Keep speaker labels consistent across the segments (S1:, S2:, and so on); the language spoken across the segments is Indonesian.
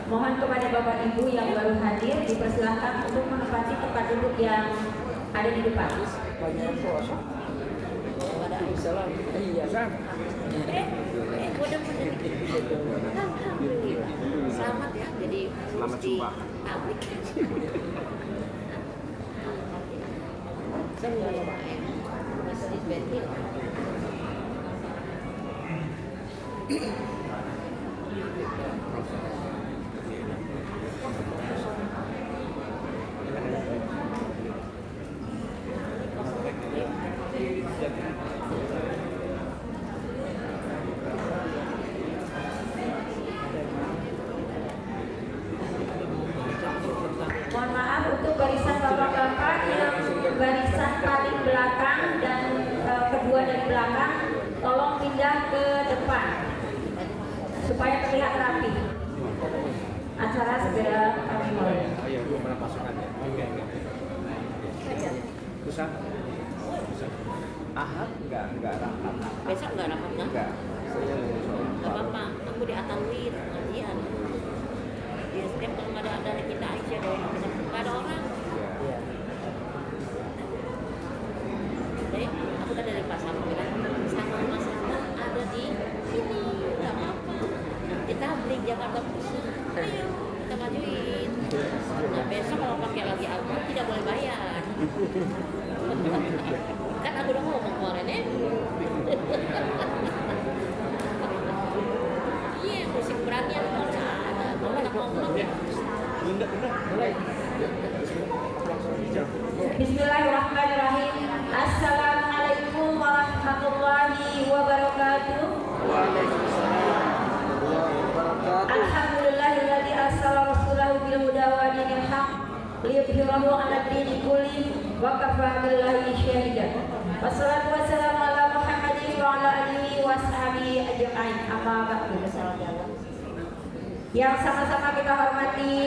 S1: Mohon kepada Bapak Ibu yang baru hadir dipersilahkan untuk menempati tempat duduk yang ada di depan.
S2: Iya kan?
S3: Alhamdulillah. Selamat ya, jadi
S2: Selamat jumpa.
S3: tablik. Masjid Betil.
S1: Mohon maaf untuk barisan bapak-bapak yang barisan paling belakang dan kedua dari belakang, tolong pindah ke depan supaya terlihat rapi. Acara segera kami mulai.
S2: Ayo, belum pernah pasukan ya? Enggak. Pusat? Ahad? Enggak rapat.
S3: Besok nggak rapat kan?
S2: Enggak. Saya
S3: Nggak apa-apa, aku di Atanwir pengajian. Di setiap kalau nggak ada kita Aisyah deh, nggak ada orang.
S2: Iya.
S3: Jadi aku udah dari pasar bilang sama masalah ada di sini, nggak apa-apa. Kita beli Jakarta Pusat, ayo kita majuin. Nah besok kalau pakai lagi Alphard tidak boleh bayar. Kan aku udah ngomong kemarin ya. Iya, musik beranian itu harus ada. Kalau anak ngomong,
S2: Mulai.
S1: Bismillahirrahmanirrahim. Assalamualaikum warahmatullahi wabarakatuh. Alhamdulillahilladzi arsala rasulahu bil huda wa dinil haq liyudhhirahu 'ala dini kulli wa kafaa billahi shahidan. Wassalatu wassalamu ala Muhammadin wa ala alihi wa sahbihi ajma'in. Amma ba'du. Yang sama-sama kita hormati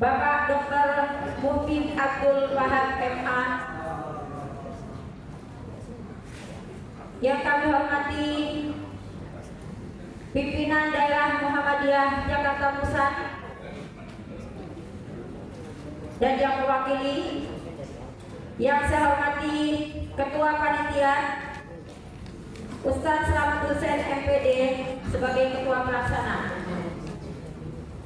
S1: Bapak Dr. Mufid Abdul Wahab MA, yang kami hormati pimpinan daerah Muhammadiyah Jakarta Pusat dan yang mewakili, yang saya hormati Ketua Panitia Ustadz Slamet Hussein MPD sebagai Ketua Pelaksana,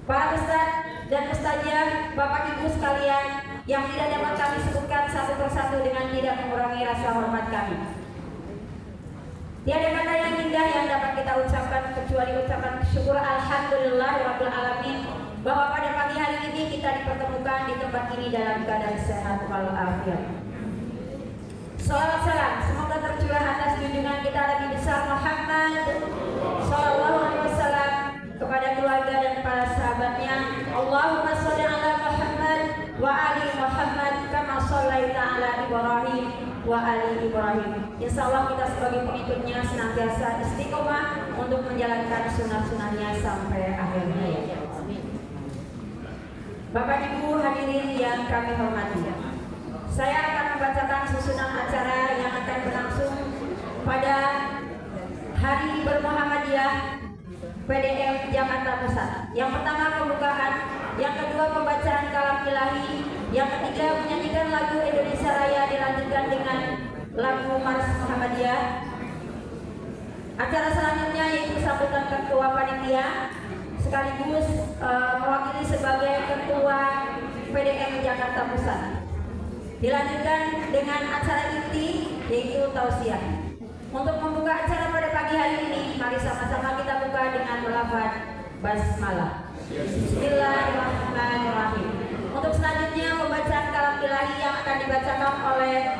S1: para Ustadz dan Ustazah, Bapak Ibu sekalian yang tidak dapat kami sebutkan satu persatu dengan tidak mengurangi rasa hormat kami. Tiada kata yang indah yang dapat kita ucapkan kecuali ucapan syukur alhamdulillahirabbil alamin bahwa pada pagi hari ini kita dipertemukan di tempat ini dalam keadaan sehat walafiat. Salawat salam semoga tercurah atas junjungan kita Nabi besar Muhammad sallallahu alaihi wasallam, kepada keluarga dan para sahabatnya. Allahumma sholli ala Muhammad wa ali Muhammad kama shallaita ala Ibrahim wa ali Ibrahim. Insyaallah kita sebagai pengikutnya senantiasa istiqomah untuk menjalankan sunah-sunahnya sampai akhirnya ya. Bapak Ibu hadirin yang kami hormati, saya akan membacakan susunan acara yang akan berlangsung pada Hari Bermuhammadiyah PDM Jakarta Pusat. Yang pertama pembukaan, yang kedua pembacaan kalam ilahi, yang ketiga menyanyikan lagu Indonesia Raya dilanjutkan dengan lagu Mars Muhammadiyah. Acara selanjutnya yaitu sambutan Ketua Panitia sekaligus mewakili sebagai Ketua PDM Jakarta Pusat. Dilanjutkan dengan acara inti yaitu tausiah. Untuk membuka acara pada pagi hari ini, mari sama-sama kita buka dengan melafaz basmalah. Bismillahirrahmanirrahim. Untuk selanjutnya pembacaan kalam ilahi yang akan dibacakan oleh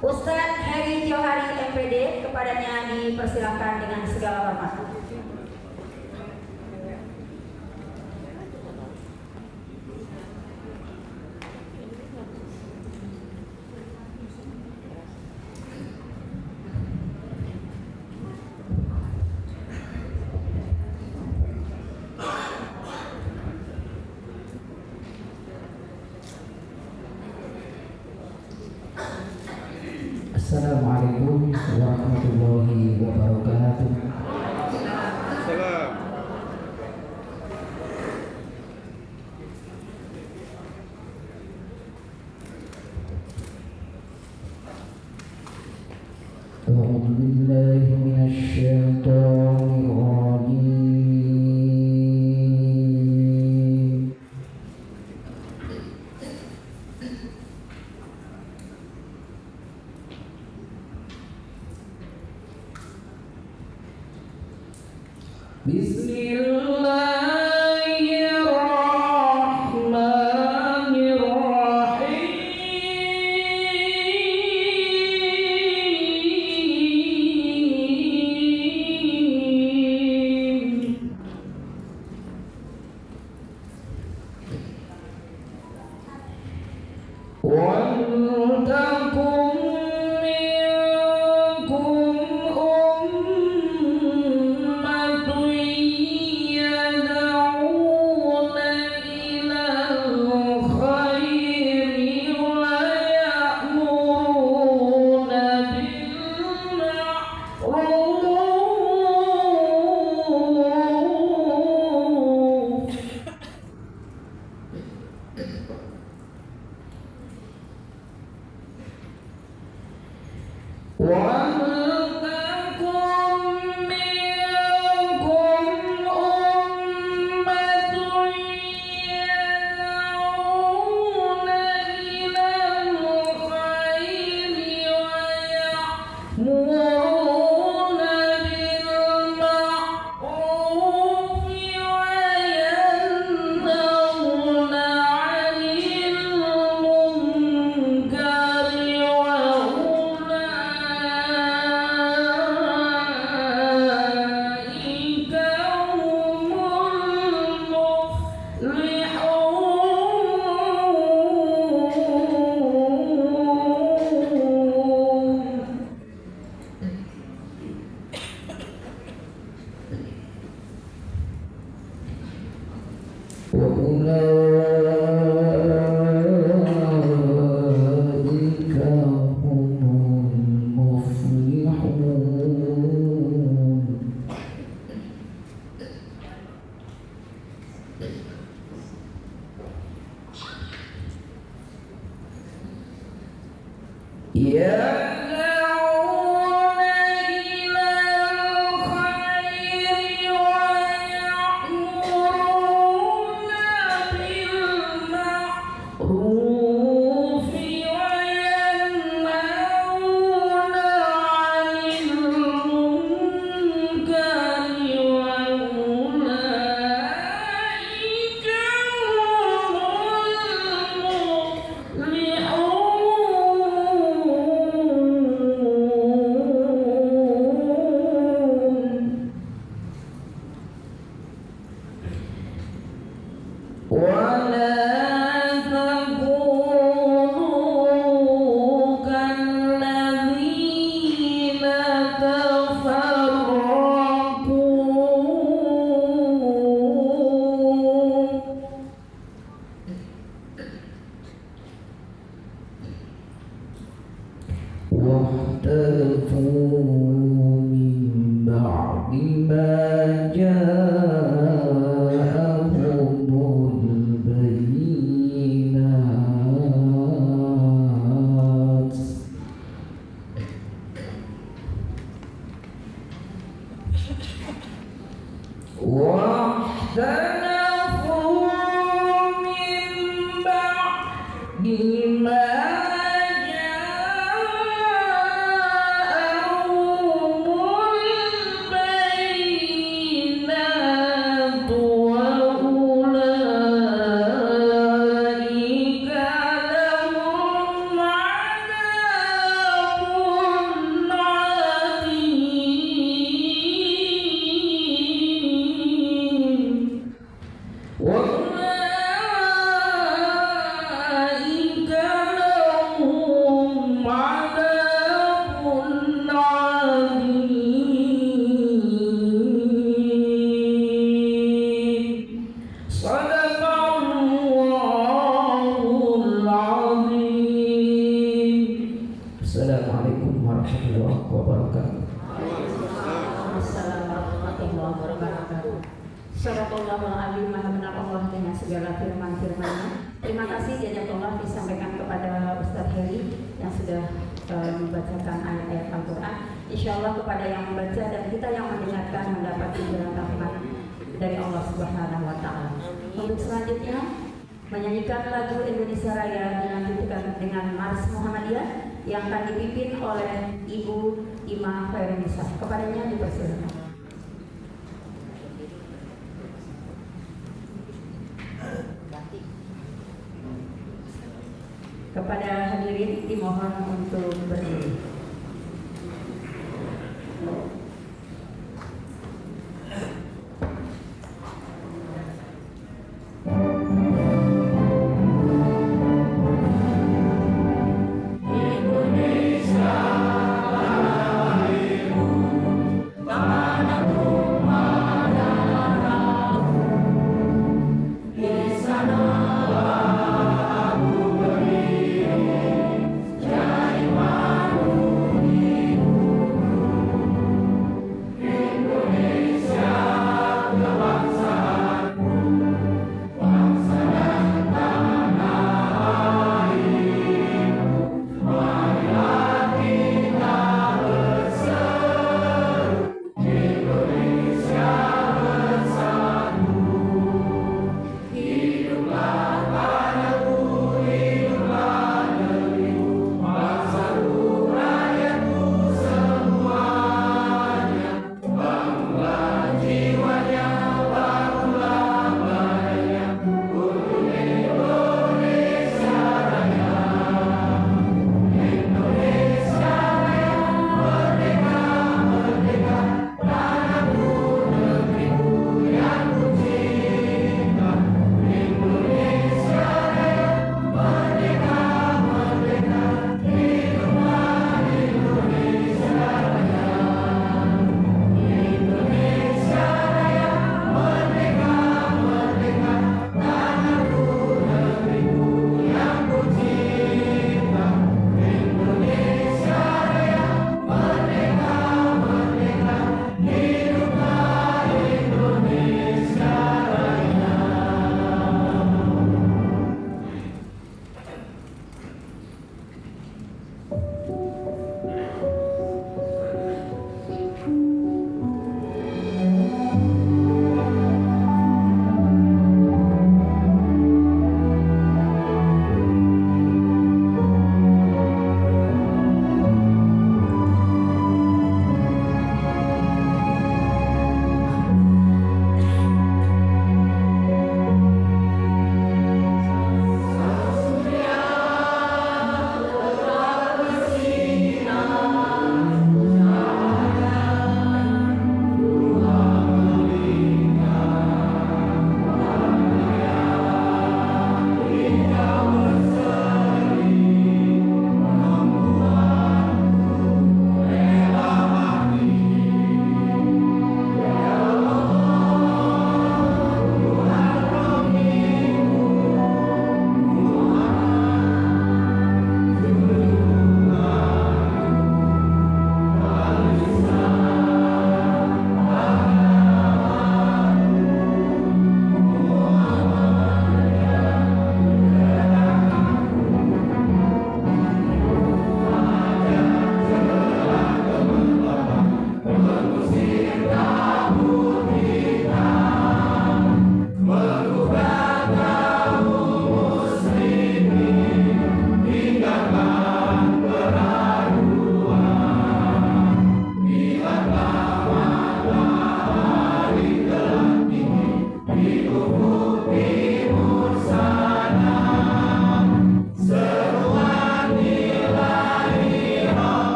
S1: Ustadz Heri Johari MPD, kepadanya dipersilakan dengan segala hormat.
S4: Assalamualaikum warahmatullahi wabarakatuh.
S2: Salam.
S4: أعوذ بالله من الشيطان الرجيم. بسم الله الرحمن الرحيم. ولتكن منكم أمة يدعون إلى الخير ويأمرون بالمعروف ولتكن منكم أمة يدعون إلى الخير ويأمرون بالمعروف وينهون عن المنكر وأولئك هم المفلحون. وأولئك هم المفلحون. يدعون إلى الخير ويأمرون بالمعروف وينهون عن المنكر وأولئك هم المفلحون. ولا تكونوا كالذين تفرقوا واختلفوا من بعد ما جاءهم البينات. واختلفوا من بعد ما جاءهم البينات وأولئك لهم عذاب عظيم. وأولئك لهم
S5: wabarakatuh.
S1: Assalamualaikum warahmatullahi wabarakatuh. Sadaqallahul azim, maha benar Allah dengan segala firman-firman-Nya. Terima kasih jazakallah disampaikan kepada Ustaz Heri yang sudah membacakan ayat-ayat Al-Quran. Insya Allah kepada yang membaca dan kita yang mendengarkan mendapat jalan rahmat dari Allah Subhanahu Wa Taala. Untuk selanjutnya menyanyikan lagu Indonesia Raya dilanjutkan dengan Mars Muhammadiyah yang akan dipimpin oleh Ibu Ima Khairunisa. Kepadanya dipersilakan. Kepada hadirin dimohon untuk berdiri.
S4: Jai Manu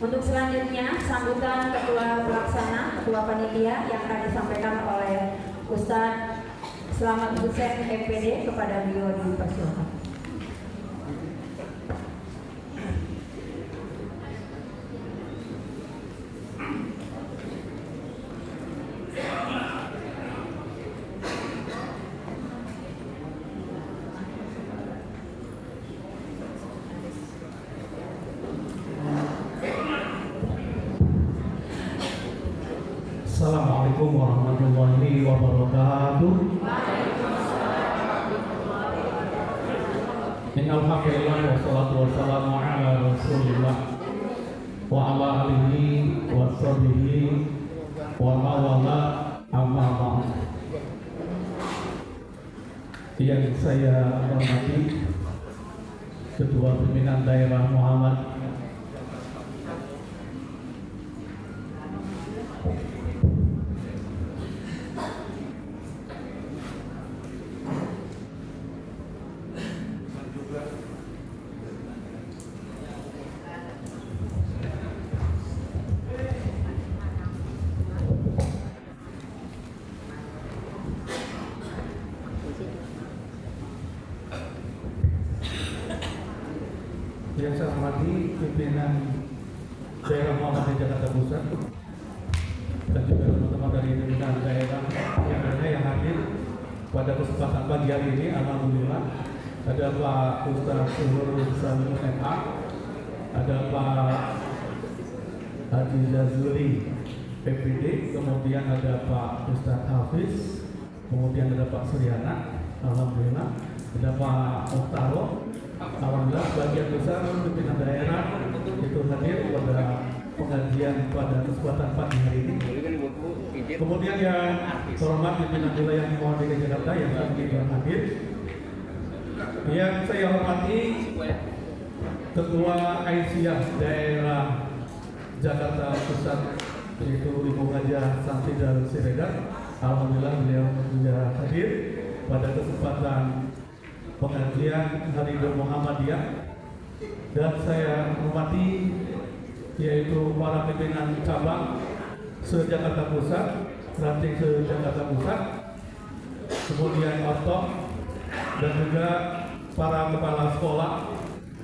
S1: Untuk selanjutnya, sambutan Ketua Pelaksana, Ketua Panitia yang akan disampaikan oleh Ustadz Selamat Hussein MPD, kepada beliau dipersilakan.
S5: Assalamualaikum warahmatullahi wabarakatuh. Innal hamdalillah wassalatu wassalamu ala Rasulillah wa ala alihi wa sahbihi wa mawala amma ba'd. Yang saya hormati Ketua Pimpinan Daerah Muhammad yang saya hormati pimpinan daerah Muhammadiyah Jakarta Pusat dan juga teman-teman dari pimpinan daerah yang lainnya yang hadir pada kesempatan pagi hari ini. Alhamdulillah ada Pak Ustadz Suhur Samin MA, ada Pak Haji Zazuli PPD, kemudian ada Pak Ustadz Hafiz, kemudian ada Pak Suryana, alhamdulillah ada Pak Muhtaro. Alhamdulillah bagian besar pimpinan daerah itu hadir pada pengajian pada kesempatan pagi hari ini. Kemudian yang terhormat pimpinan wilayah Muhammadiyah Jakarta yang saat ini hadir. Yang saya hormati Ketua Aisyah Daerah Jakarta Pusat yaitu Ibu Hajah Samsidar Siregar. Alhamdulillah beliau juga hadir pada kesempatan pengajian Hari Muhammadiyah. Dan saya hormati yaitu para pimpinan cabang se-Jakarta Pusat, ranting se-Jakarta Pusat, kemudian ortok dan juga para kepala sekolah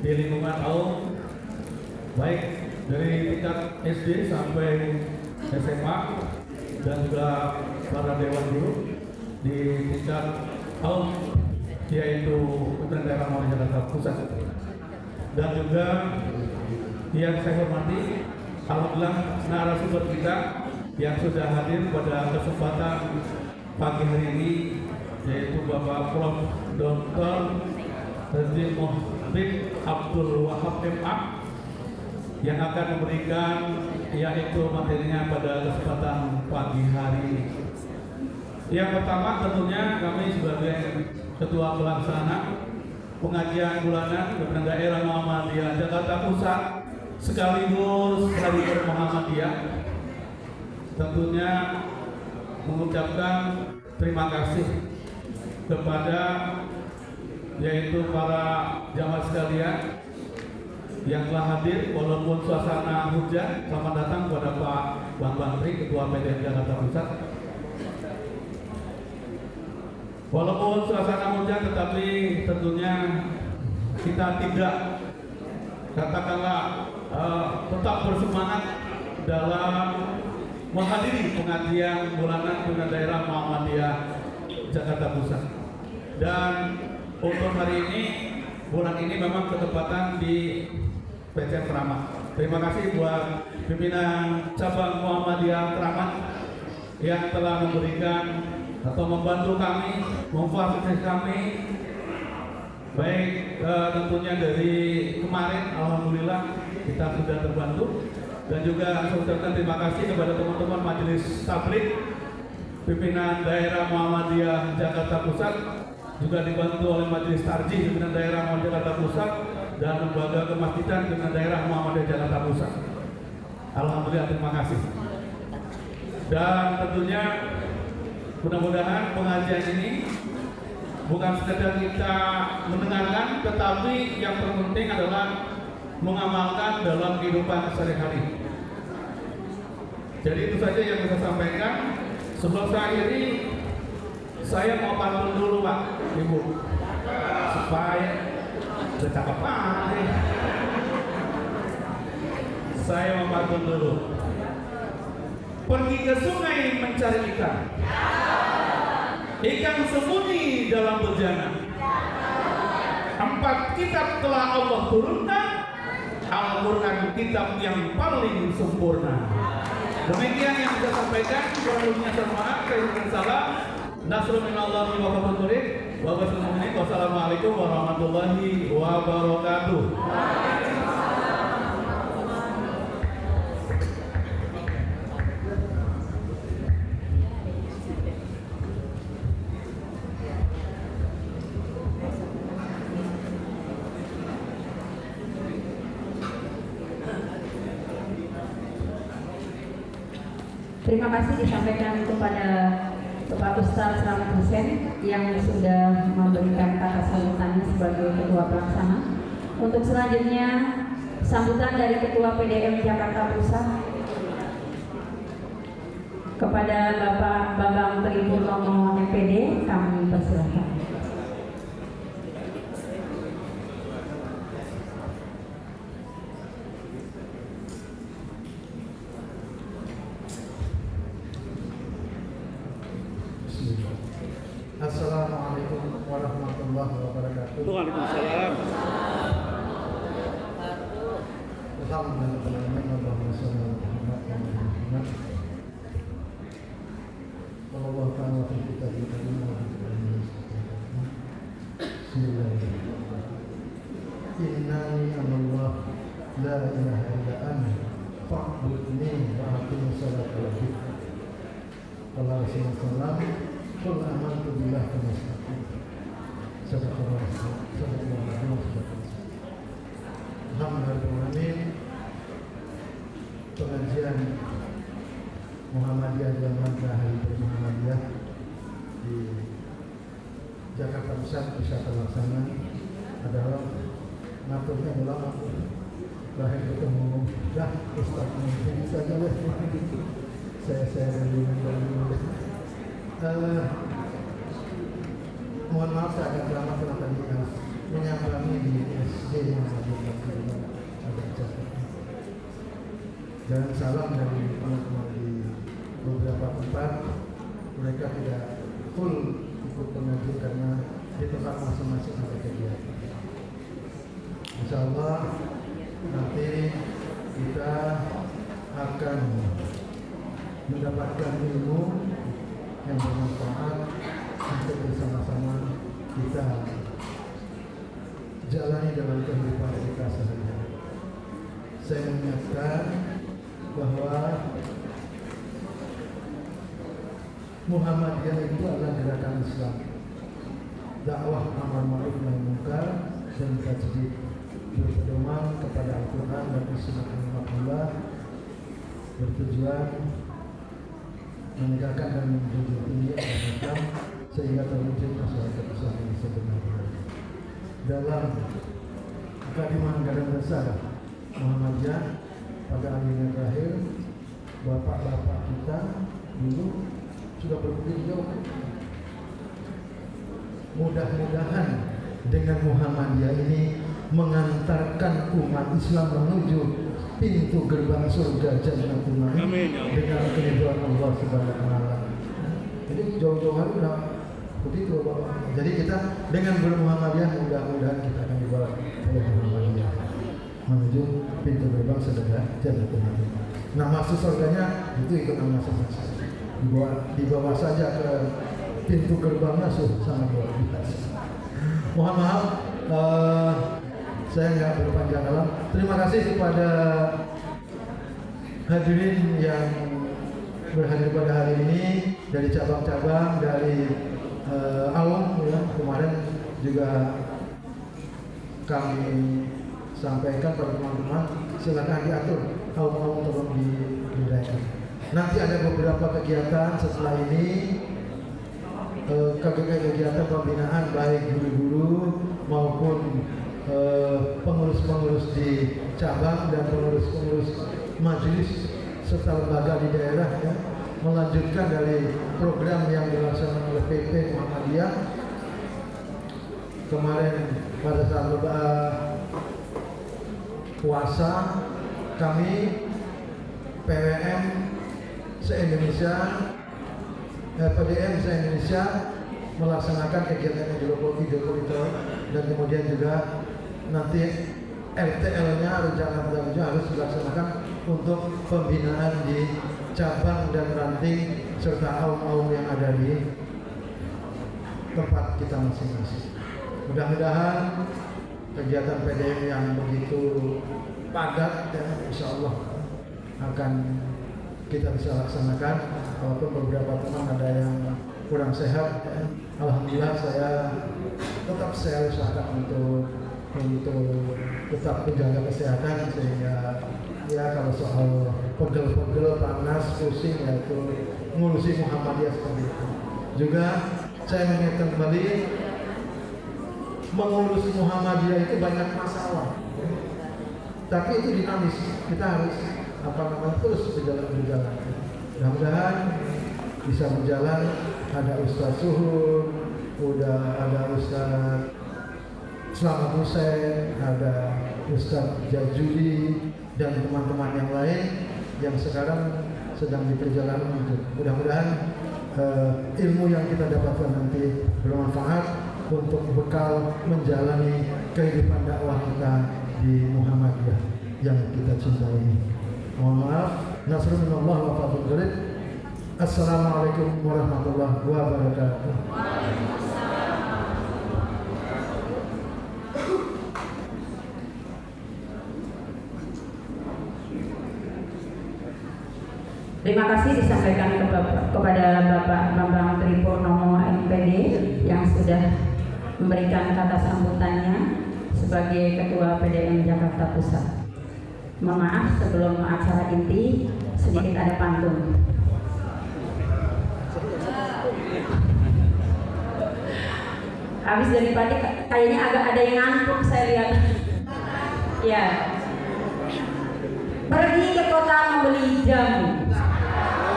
S5: di lingkungan AUM, baik dari tingkat SD sampai SMA, dan juga para dewan guru di tingkat AUM yaitu pimpinan daerah Muhammadiyah Jakarta Pusat. Dan juga yang saya hormati, alhamdulillah narasumber kita yang sudah hadir pada kesempatan pagi hari ini yaitu Bapak Prof. Dr. Haji Muhyiddin Abdul Wahab MA yang akan memberikan yaitu materinya pada kesempatan pagi hari ini. Yang pertama tentunya kami sebagai Ketua Pelaksana pengajian bulanan pimpinan daerah Muhammadiyah Jakarta Pusat sekaligus Hari Muhammadiyah tentunya mengucapkan terima kasih kepada yaitu para jamaah sekalian yang telah hadir walaupun suasana hujan. Selamat datang kepada Pak Bang Bantri, Ketua PDM Jakarta Pusat. Walaupun suasana hujan, tetapi tentunya kita tidak katakanlah tetap bersemangat dalam menghadiri pengajian bulanan pimpinan daerah Muhammadiyah Jakarta Pusat. Dan untuk hari ini, bulan ini memang ketepatan di PC Keramat. Terima kasih buat pimpinan cabang Muhammadiyah Keramat yang telah memberikan atau membantu kami, memfasilitasi kami, baik tentunya dari kemarin, alhamdulillah kita sudah terbantu. Dan juga saya ucapkan terima kasih kepada teman-teman Majelis Tabligh pimpinan daerah Muhammadiyah Jakarta Pusat, juga dibantu oleh Majelis Tarjih pimpinan daerah Muhammadiyah Jakarta Pusat, dan lembaga kemasjidan pimpinan daerah Muhammadiyah Jakarta Pusat. Alhamdulillah, terima kasih. Dan tentunya mudah-mudahan pengajian ini bukan sekedar kita mendengarkan, tetapi yang terpenting adalah mengamalkan dalam kehidupan sehari-hari. Jadi itu saja yang kita sampaikan. Sebelum saya akhiri, saya mau pantun dulu Pak, Ibu, supaya bercakap apa? Saya mau pantun dulu. Pergi ke sungai mencari ikan. Ikan sembunyi dalam bejana. 4 kitab telah Allah turunkan. Al-Quran kitab yang paling sempurna. Demikian yang saya sampaikan. Kurang lebihnya saya mohon maaf. Saya salah. Nasrul minallahi wa fadluh. Wassalamualaikum warahmatullahi wabarakatuh.
S1: Terima kasih disampaikan kepada Bapak Ustaz Slamet Hussein yang sudah memberikan kata sambutannya sebagai Ketua Pelaksana. Untuk selanjutnya sambutan dari Ketua PDM Jakarta Pusat kepada Bapak Bambang Tripurnomo MPD, kami persilakan.
S6: Assalamualaikum warahmatullahi wabarakatuh.
S2: Waalaikumsalam.
S6: Alhamdulillah, Allahumma shalli ala Muhammad wa ala ali Muhammad. Allah Ta'ala fi kitabih wa Bismillahirrahmanirrahim. Innani anallah la ilaha illa ana fa'budni wa aqim salata wa dzikra. Allah Rasulullah Qul amantu billahi wa mustaqim. Alhamdulillah. Pengajian Muhammadiyah Zaman Hari Muhammadiyah di Jakarta Pusat bisa terlaksana adalah ngaturnya ulama lahir ketemu dah Ustaz mungkin saja lah saya dulu mohon maaf saya agak lama karena tadi menyambangi di SD yang agak jauh. Dan salam dari teman-teman di beberapa tempat, mereka tidak full ikut pengajian karena di tempat masing-masing ada kegiatan. Insya Allah nanti kita akan mendapatkan ilmu yang bermanfaat untuk bersama-sama kita jalani dalam kehidupan kita sehari-hari. Saya mengingatkan bahwa Muhammadiyah itu adalah gerakan Islam, dakwah amar ma'ruf nahi munkar dan tajdid, berpedoman kepada Al-Quran dan Sunnah Rasulullah, bertujuan menegakkan dan menjunjung tinggi agama Islam sehingga terwujud masyarakat Islam yang sebenarnya. Dalam Mukadimah Garam Besar Muhammadiyah pada akhirnya terakhir, bapak-bapak kita dulu sudah berpikir jauh. Mudah-mudahan dengan Muhammadiyah ini mengantarkan umat Islam menuju pintu gerbang surga Jannatul Ma'wa dengan keridhaan Allah Subhanahu wa taala. Jadi jauh-jauh hari udah begitu Bapak. Jadi kita dengan bermuhammadiyah mudah-mudahan kita akan dibawa oleh Muhammadiyah menuju pintu gerbang surga Jannatul Ma'wa. Nah, masuk surganya itu ikut masing-masing. Dibawa saja ke pintu gerbang masuk sangat luar biasa. Mohon maaf, saya nggak berpanjang dalam. Terima kasih kepada hadirin yang berhadir pada hari ini dari cabang-cabang, dari Aum ya, kemarin juga kami sampaikan pada teman-teman, silakan diatur Aum tolong diberikan. Nanti ada beberapa kegiatan setelah ini, kegiatan pembinaan baik guru-guru maupun pengurus-pengurus pengurus di cabang dan pengurus-pengurus majelis serta lembaga di daerah ya, melanjutkan dari program yang dilaksanakan oleh PP Muhammadiyah. Kemarin pada saat puasa kami PWM se-Indonesia, PDM se-Indonesia melaksanakan kegiatan Idul Fitri dan kemudian juga nanti RTL-nya rencana kerja harus dilaksanakan untuk pembinaan di cabang dan ranting serta aum-aum yang ada di tempat kita masing-masing. Mudah-mudahan kegiatan PDM yang begitu padat ya, insya Allah akan kita bisa laksanakan. Walaupun beberapa teman ada yang kurang sehat ya. Alhamdulillah saya usahakan untuk tetap menjaga kesehatan, sehingga ya kalau soal pegel-pegel, panas, pusing ya itu ngurusi Muhammadiyah seperti itu. Juga saya mengingatkan kembali, mengurus Muhammadiyah itu banyak masalah, tapi itu dinamis. Kita harus terus berjalan. Mudah-mudahan bisa berjalan. Ada Ustaz Suhur, udah ada Ustaz Selamat Hussein, ada Ustaz Jajuli dan teman-teman yang lain yang sekarang sedang di perjalanan itu. Mudah-mudahan ilmu yang kita dapatkan nanti bermanfaat untuk bekal menjalani kehidupan dakwah kita di Muhammadiyah yang kita cintai ini. Mohon maaf, nasrul minallah wa fathul qarib. Assalamualaikum warahmatullahi wabarakatuh.
S1: Terima kasih disampaikan kepada Bapak Bambang Tripurnomo MPD yang sudah memberikan kata sambutannya sebagai Ketua PDM Jakarta Pusat. Mohon maaf, sebelum acara inti sedikit ada pantun. Habis dari pagi kayaknya agak ada yang ngantuk saya lihat. Ya. Pergi ke kota membeli jamu.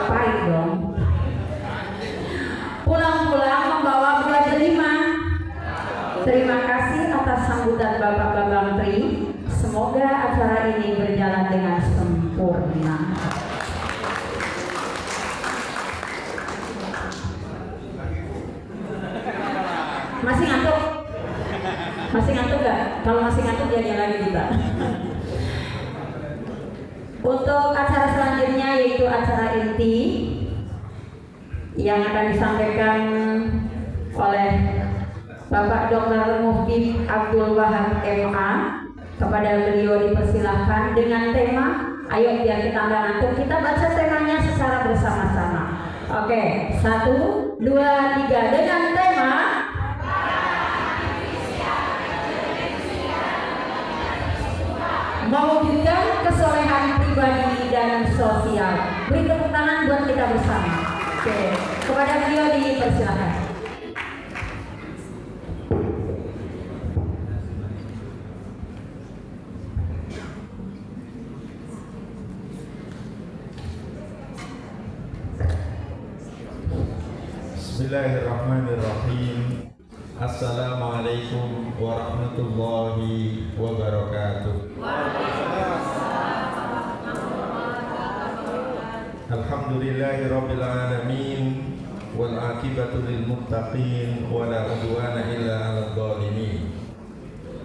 S1: Pahit dong. Pulang-pulang membawa buah delima. Terima kasih atas sambutan Bapak Bambang Tri. Semoga acara ini berjalan dengan sempurna. Masih ngantuk? Masih ngantuk gak? Kalau masih ngantuk dia lagi kita. Untuk acara selanjutnya yaitu acara inti yang akan disampaikan oleh Bapak Dr. Mufti Abdul Wahab MA. Kepada beliau dipersilahkan dengan tema, ayo biar kita nggak ngantuk, kita baca temanya secara bersama-sama. Oke, 1, 2, 3 dengan tema mewujudkan kesolehan pribadi dan sosial. Beri tepuk tangan buat kita bersama. Oke, kepada beliau dipersilakan.
S2: Bismillahirrahmanirrahim. Assalamualaikum warahmatullahi wabarakatuh. Alhamdulillahirabbil alamin wal aqibatu lil muttaqin wala udwana illa 'alal zalimin.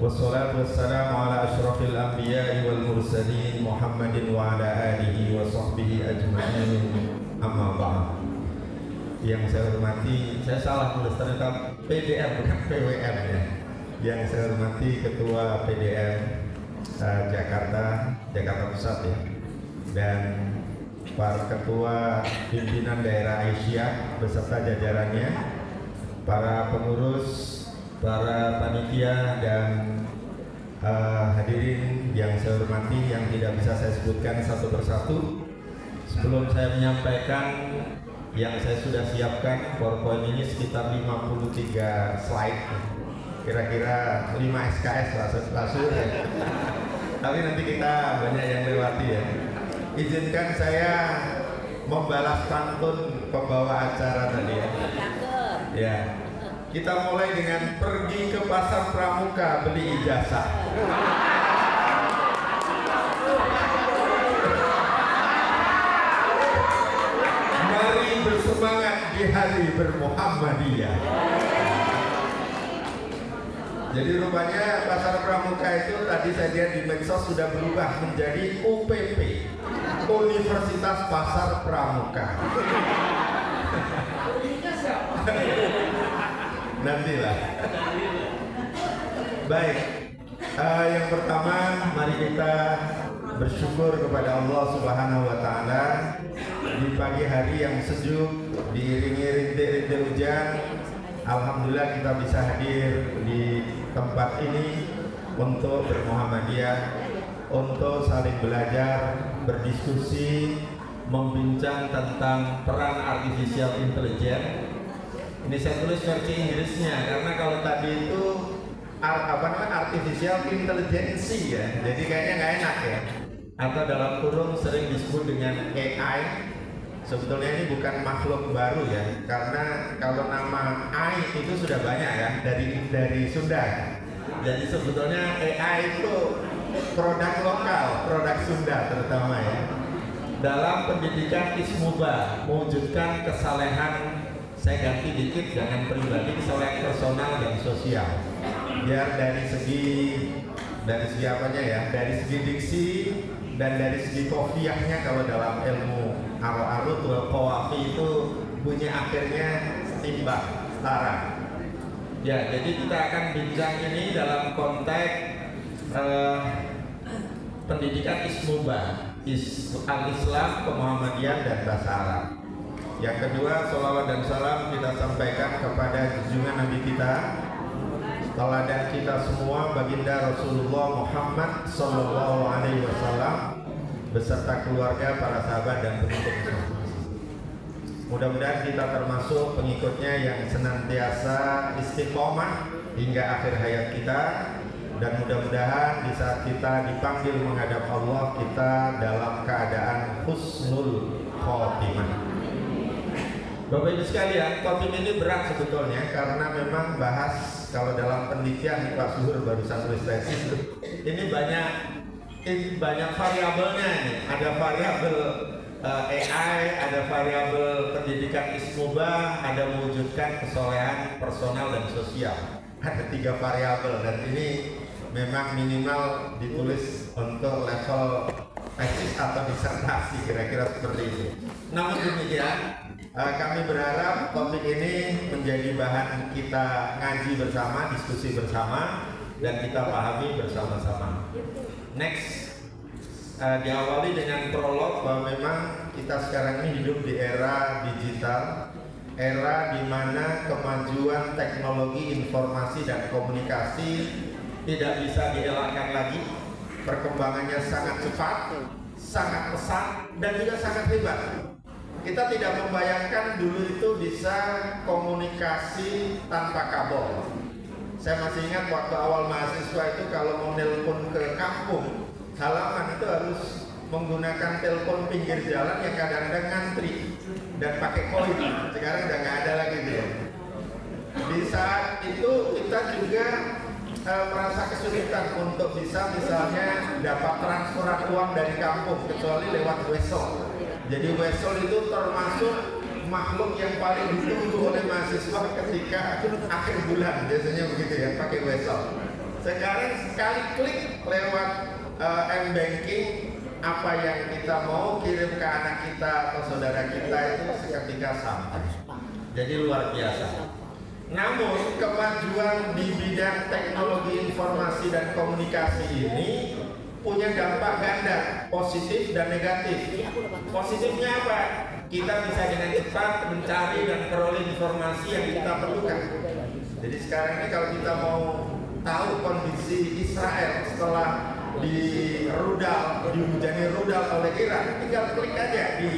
S2: Wassalatu wassalamu ala asyrafil anbiya'i wal mursalin Muhammadin wa ala alihi wa sahbihi ajma'in. Amma ba'd. Yang saya hormati, saya salah tulis ternyata PDM bukan PWM ya. Yang saya hormati Ketua PDM Jakarta Pusat ya, dan para Ketua Pimpinan Daerah Aisyah beserta jajarannya, para pengurus, para panitia dan hadirin yang saya hormati yang tidak bisa saya sebutkan satu persatu. Sebelum saya menyampaikan yang saya sudah siapkan, PowerPoint ini sekitar 53 slide, kira-kira 5 SKS lah. Tapi nanti kita banyak yang lewati ya. Izinkan saya membalas pantun pembawa acara tadi ya.
S3: Cakep.
S2: Ya. Kita mulai dengan pergi ke pasar pramuka beli ijazah. Mari bersemangat di hari bermuhammadiyah. Jadi rupanya pasar pramuka itu tadi saya lihat di medsos sudah berubah menjadi UPP, Universitas Pasar Pramuka. Nantilah. Baik, yang pertama mari kita bersyukur kepada Allah Subhanahu wa Ta'ala di pagi hari yang sejuk, diiringi rintik-rintik hujan. Alhamdulillah kita bisa hadir di tempat ini untuk bermuhammadiyah, untuk saling belajar, berdiskusi, membincang tentang peran artificial intelligence. Ini saya tulis versi Inggrisnya karena kalau tadi itu artificial intelligence ya, jadi kayaknya nggak enak ya. Atau dalam kurung sering disebut dengan AI. Sebetulnya ini bukan makhluk baru ya, karena kalau nama AI itu sudah banyak ya dari Sunda. Jadi sebetulnya AI itu produk lokal, produk Sunda terutama ya. Dalam pendidikan ismuba mewujudkan kesalehan, saya ganti dikit jangan pribadi, kesalehan personal dan sosial. Biar dari segi apanya ya, dari segi diksi dan dari segi kofiahnya, kalau dalam ilmu arut qawafi itu bunyi akhirnya setimbang, setara. Ya, jadi kita akan bincang ini dalam konteks pendidikan ismuba, al-Islam, kemuhammadian dan bahasa Arab. Yang kedua, sholawat dan salam kita sampaikan kepada junjungan Nabi kita, teladan kita semua, baginda Rasulullah Muhammad Sallallahu Alaihi Wasallam beserta keluarga, para sahabat dan pengikut. Mudah-mudahan kita termasuk pengikutnya yang senantiasa istiqomah hingga akhir hayat kita, dan mudah-mudahan di saat kita dipanggil menghadap Allah kita dalam keadaan husnul khotimah. Bapak Ibu sekalian, topik ini berat sebetulnya karena memang bahas, kalau dalam penelitian Pak Suhur barusan tulis tesis, ini banyak variabelnya nih. Ada variabel AI, ada variabel pendidikan ismuba, ada mewujudkan kesolehan personal dan sosial. Ada 3 variabel dan ini memang minimal ditulis untuk level tesis atau disertasi, kira-kira seperti itu. Namun demikian, kami berharap topik ini menjadi bahan kita ngaji bersama, diskusi bersama, dan kita pahami bersama-sama. Next, diawali dengan prolog bahwa memang kita sekarang ini hidup di era digital, era di mana kemajuan teknologi informasi dan komunikasi tidak bisa dielakkan lagi. Perkembangannya sangat cepat, sangat pesat, dan juga sangat hebat. Kita tidak membayangkan dulu itu bisa komunikasi tanpa kabel. Saya masih ingat waktu awal mahasiswa itu kalau mau nelpon ke kampung halaman itu harus menggunakan telepon pinggir jalan yang kadang-kadang ngantri dan pakai koin. Sekarang udah nggak ada lagi dia. Di saat itu kita juga merasa kesulitan untuk bisa misalnya dapat transferan uang dari kampung kecuali lewat wesel. Jadi wesel itu termasuk makhluk yang paling ditunggu oleh mahasiswa ketika akhir bulan, biasanya begitu ya, pakai wesel. Sekarang sekali klik lewat m-banking, apa yang kita mau kirim ke anak kita atau saudara kita itu seketika sampai. Jadi luar biasa. Namun kemajuan di bidang teknologi informasi dan komunikasi ini punya dampak ganda, positif dan negatif. Positifnya apa? Kita bisa dengan cepat mencari dan peroleh informasi yang kita perlukan. Jadi sekarang ini kalau kita mau tahu kondisi Israel setelah dihujani rudal oleh Iran, tinggal klik aja di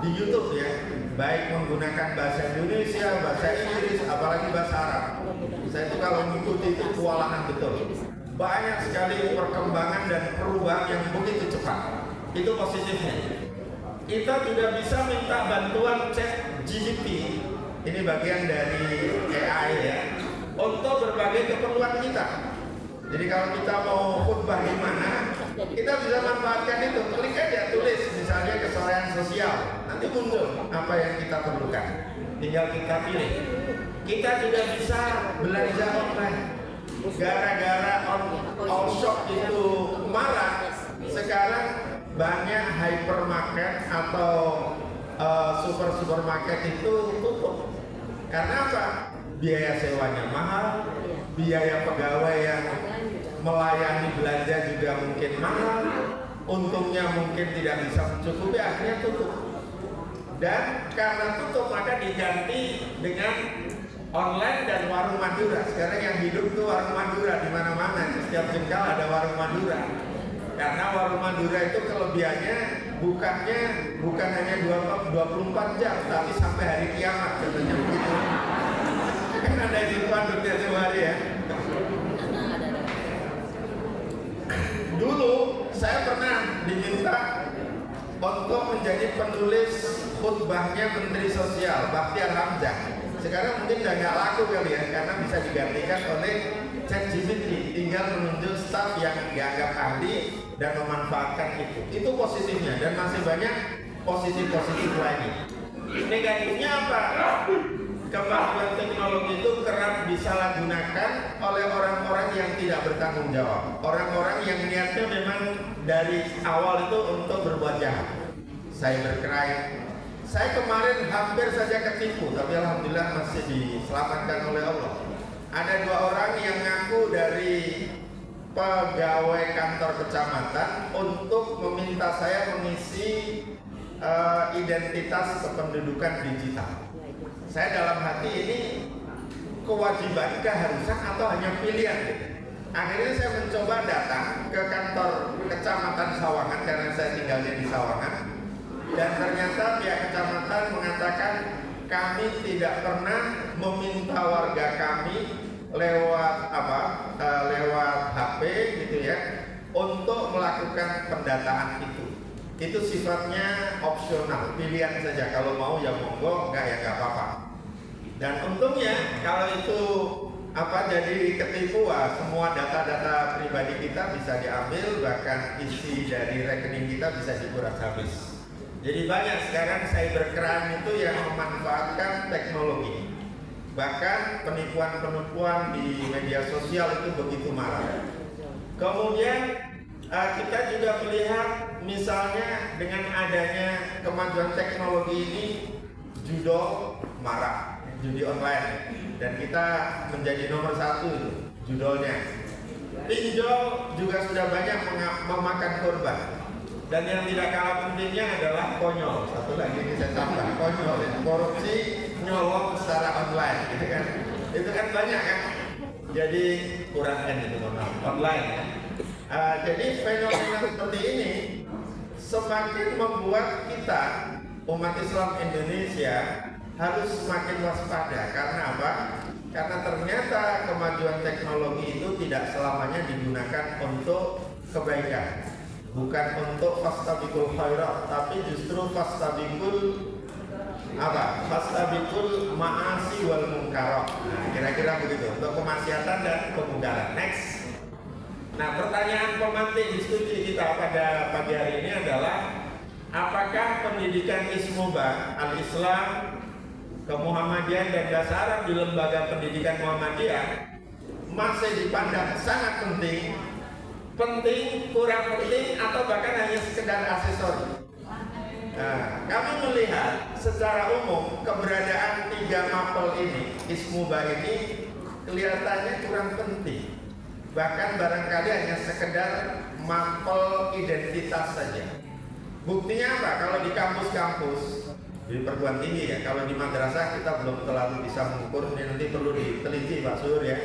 S2: YouTube ya. Baik menggunakan bahasa Indonesia, bahasa Inggris, apalagi bahasa Arab. Saya itu kalau mengikuti itu kewalahan betul. banyak sekali perkembangan dan perubahan yang begitu cepat. Itu positifnya. Kita sudah bisa minta bantuan ChatGPT, ini bagian dari AI ya, untuk berbagai keperluan kita. Jadi kalau kita mau khutbah di mana, kita bisa manfaatkan itu. Klik aja, tulis misalnya kesolehan sosial, nanti muncul apa yang kita perlukan. Tinggal kita pilih. Kita juga bisa belanja online. Gara-gara all shop itu marak, sekarang banyak hypermarket atau supermarket itu tutup. Karena apa? Biaya sewanya mahal, biaya pegawai yang melayani belanja juga mungkin mahal, untungnya mungkin tidak bisa mencukupi, akhirnya tutup. Dan karena tutup maka diganti dengan online dan warung Madura. Sekarang yang hidup tuh warung Madura di mana-mana, setiap jengkal ada warung Madura. Karena warung Madura itu kelebihannya bukannya bukan hanya 24 jam, tapi sampai hari kiamat katanya begitu. Kan ada di panduknya tiap hari ya. Dulu saya pernah diminta untuk menjadi penulis khutbahnya Menteri Sosial Bakhtiar Hamzah. Sekarang mungkin udah nggak laku kali ya, karena bisa digantikan oleh ChatGPT. Tinggal menunjuk staf yang dianggap ahli dan memanfaatkan itu. Itu positifnya, dan masih banyak positif lagi. Negatifnya apa? Kemajuan teknologi itu kerap disalahgunakan oleh orang-orang yang tidak bertanggung jawab. Orang-orang yang niatnya memang dari awal itu untuk berbuat jahat. Cybercrime. Saya kemarin hampir saja ketipu, tapi alhamdulillah masih diselamatkan oleh Allah. Ada 2 orang yang ngaku dari pegawai kantor kecamatan untuk meminta saya mengisi identitas kependudukan digital. Saya dalam hati ini kewajiban, keharusan atau hanya pilihan? Akhirnya saya mencoba datang ke kantor kecamatan Sawangan karena saya tinggalnya di Sawangan, dan ternyata pihak kecamatan mengatakan kami tidak pernah meminta warga kami lewat lewat HP gitu ya untuk melakukan pendataan itu. Itu sifatnya opsional, pilihan saja. Kalau mau ya monggo, enggak ya enggak apa-apa. Dan untungnya kalau itu jadi ketipu, semua data-data pribadi kita bisa diambil, bahkan isi dari rekening kita bisa dikuras habis. Jadi banyak sekarang cybercrime itu yang memanfaatkan teknologi. Bahkan penipuan-penipuan di media sosial itu begitu marak. Kemudian kita juga melihat misalnya dengan adanya kemajuan teknologi ini, judol marak, judi online, dan kita menjadi nomor 1 itu judolnya. Pinjol juga sudah banyak memakan korban. Dan yang tidak kalah pentingnya adalah konyol. Satu lagi ini saya tambah, konyol ya. Korupsi nyolong secara online, gitu kan? Itu kan banyak kan? Jadi kurang itu online ya. Jadi fenomena seperti ini semakin membuat kita umat Islam Indonesia harus semakin waspada. Karena apa? Karena ternyata kemajuan teknologi itu tidak selamanya digunakan untuk kebaikan. Bukan untuk fastabiqul khairat, tapi justru fastabiqul ma'asi wal munkarat. Nah, kira-kira begitu, untuk kemaksiatan dan kemungkaran. Next. Nah, pertanyaan pemantik diskusi kita pada pagi hari ini adalah, apakah pendidikan Ismuba, Al-Islam, Kemuhammadiyah dan Dasaran di lembaga pendidikan Muhammadiyah masih dipandang sangat penting, kurang penting, atau bahkan hanya sekedar aksesori? Nah, kami melihat secara umum keberadaan 3 mapel ini, Ismuba ini, kelihatannya kurang penting. Bahkan barangkali hanya sekedar mapel identitas saja. Buktinya apa? Kalau di kampus-kampus, di perguruan tinggi ya, kalau di madrasah kita belum terlalu bisa mengukur, ini nanti perlu diteliti Pak Sur ya.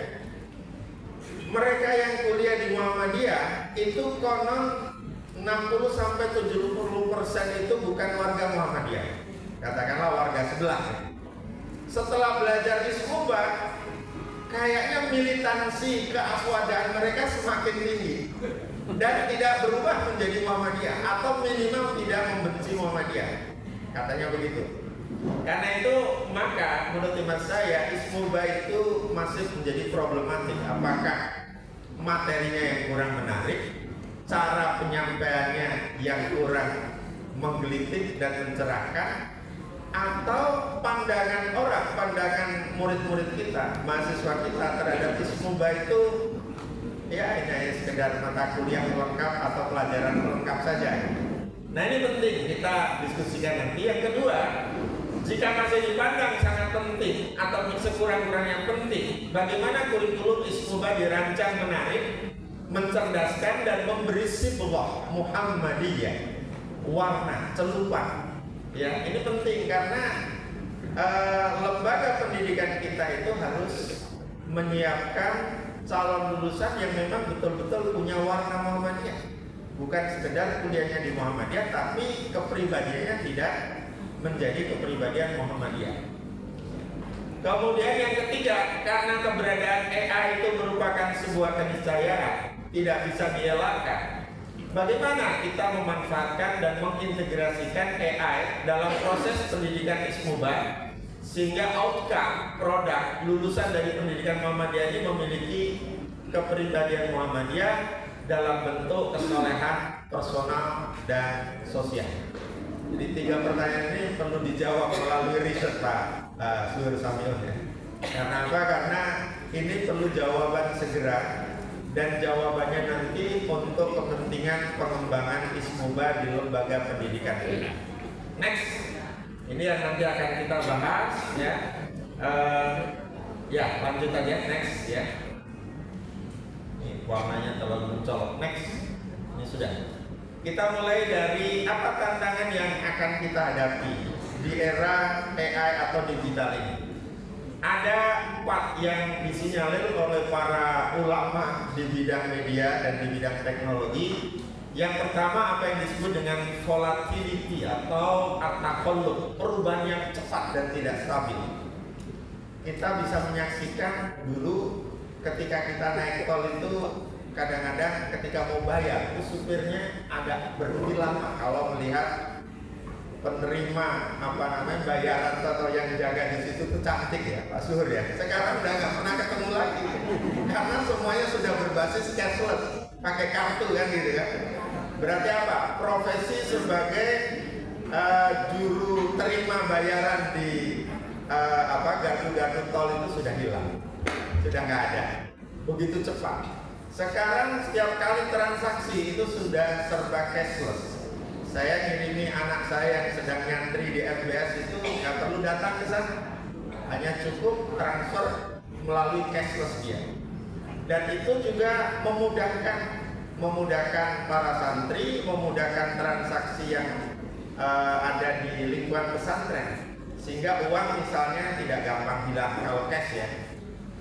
S2: Mereka yang kuliah di Muhammadiyah itu konon 60-70% itu bukan warga Muhammadiyah, katakanlah warga sebelah. Setelah belajar Ismuba, kayaknya militansi keaswadaan mereka semakin tinggi dan tidak berubah menjadi Muhammadiyah atau minimal tidak membenci Muhammadiyah, katanya begitu. Karena itu maka menurut hemat saya ismuba itu masih menjadi problematik. Apakah materinya yang kurang menarik, cara penyampaiannya yang kurang menggelitik dan mencerahkan, atau pandangan orang, pandangan murid-murid kita, mahasiswa kita terhadap ismuba itu ya hanya sekedar mata kuliah lengkap atau pelajaran lengkap saja. Nah ini penting kita diskusikan nanti. Yang kedua, jika masih dipandang sangat penting atau sekurang-kurangnya penting, bagaimana kurikulum ismuba dirancang menarik, mencerdaskan dan memberi sibghah Muhammadiyah, warna, celupan. Ya, ini penting karena lembaga pendidikan kita itu harus menyiapkan calon lulusan yang memang betul-betul punya warna Muhammadiyah. Bukan sekedar kuliahnya di Muhammadiyah, tapi kepribadiannya tidak menjadi kepribadian Muhammadiyah. Kemudian yang ketiga, karena keberadaan AI itu merupakan sebuah keniscayaan, tidak bisa dielakkan. Bagaimana kita memanfaatkan dan mengintegrasikan AI dalam proses pendidikan ismuba sehingga outcome produk lulusan dari pendidikan Muhammadiyah ini memiliki kepribadian Muhammadiyah dalam bentuk kesolehan personal dan sosial. Jadi 3 pertanyaan ini perlu dijawab melalui riset Pak Suhur Samil ya. Karena apa? Karena ini perlu jawaban segera dan jawabannya nanti untuk kepentingan pengembangan ismuba di lembaga pendidikan ini. Next, ini yang nanti akan kita bahas ya. Ya lanjut aja next ya. Ini warnanya terlalu mencolok. Next, ini sudah. Kita mulai dari apa tantangan yang akan kita hadapi di era AI atau digital ini. Ada 4 yang disinyalir oleh para ulama di bidang media dan di bidang teknologi. Yang pertama apa yang disebut dengan volatility atau at-taqallub, perubahan yang cepat dan tidak stabil. Kita bisa menyaksikan dulu ketika kita naik tol itu kadang-kadang ketika mau bayar itu supirnya agak berhenti lama kalau melihat penerima bayaran atau yang jaga di situ tuh cantik ya Pak Suhur ya. Sekarang udah nggak pernah ketemu lagi karena semuanya sudah berbasis cashless, pakai kartu kan gitu kan. Berarti apa? Profesi sebagai juru terima bayaran di gardu-gardu tol itu sudah hilang, sudah nggak ada. Begitu cepat. Sekarang setiap kali transaksi itu sudah serba cashless. Saya ngirimi anak saya yang sedang nyantri di FBS itu nggak perlu datang ke sana, hanya cukup transfer melalui cashless dia. Dan itu juga memudahkan para santri, memudahkan transaksi yang ada di lingkungan pesantren, sehingga uang misalnya tidak gampang hilang kalau cash ya.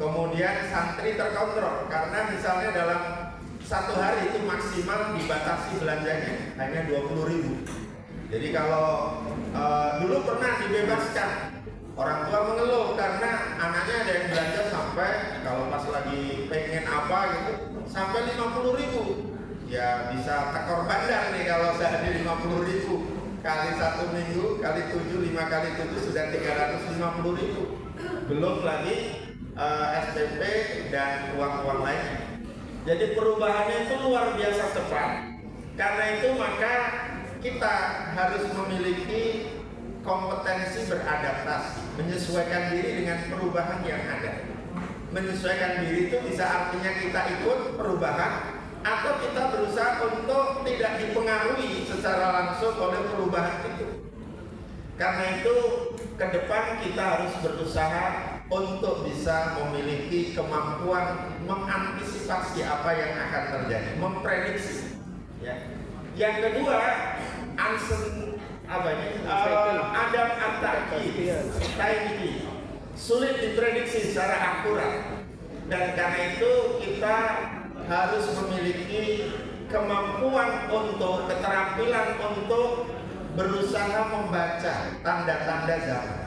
S2: Kemudian santri terkontrol karena misalnya dalam 1 hari itu maksimal dibatasi belanjanya hanya 20.000. Jadi kalau dulu pernah dibebaskan, orang tua mengeluh karena anaknya ada yang belanja sampai kalau pas lagi pengen apa gitu sampai 50.000. Ya bisa tekor bandar nih kalau sehari 50.000 kali 1 minggu kali 7, 5 kali 7 sudah 350.000. Belum lagi SPP dan uang-uang lainnya. Jadi perubahannya itu luar biasa cepat. Karena itu maka kita harus memiliki kompetensi beradaptasi, menyesuaikan diri dengan perubahan yang ada. Menyesuaikan diri itu bisa artinya kita ikut perubahan atau kita berusaha untuk tidak dipengaruhi secara langsung oleh perubahan itu. Karena itu ke depan kita harus berusaha untuk bisa memiliki kemampuan mengantisipasi apa yang akan terjadi, memprediksi. Ya. Yang kedua, Adam At-Ta'qi, sulit diprediksi secara akurat. Dan karena itu kita harus memiliki kemampuan untuk keterampilan untuk berusaha membaca tanda-tanda zaman.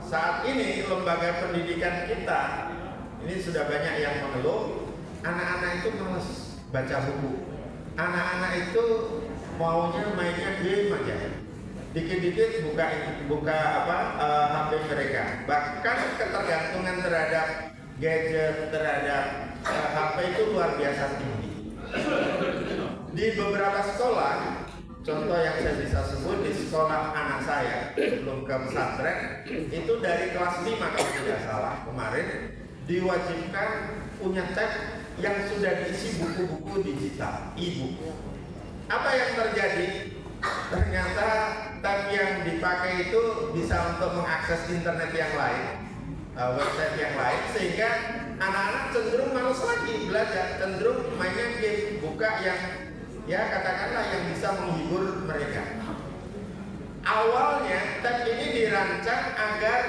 S2: Saat ini lembaga pendidikan kita Ini sudah banyak yang mengeluh, anak-anak itu malas baca buku. Anak-anak itu maunya mainnya game aja. Dikit-dikit buka HP mereka. Bahkan ketergantungan terhadap gadget, terhadap HP itu luar biasa tinggi. Di beberapa sekolah, contoh yang saya bisa sebut di sekolah anak saya sebelum ke pesantren, itu dari kelas 5 kalau tidak salah kemarin diwajibkan punya tab yang sudah diisi buku-buku digital, e-book. Apa yang terjadi? Ternyata tab yang dipakai itu bisa untuk mengakses internet yang lain, website yang lain, sehingga anak-anak cenderung malas lagi belajar, cenderung mainnya game, buka yang ya katakanlah yang bisa menghibur mereka. Awalnya tab ini dirancang agar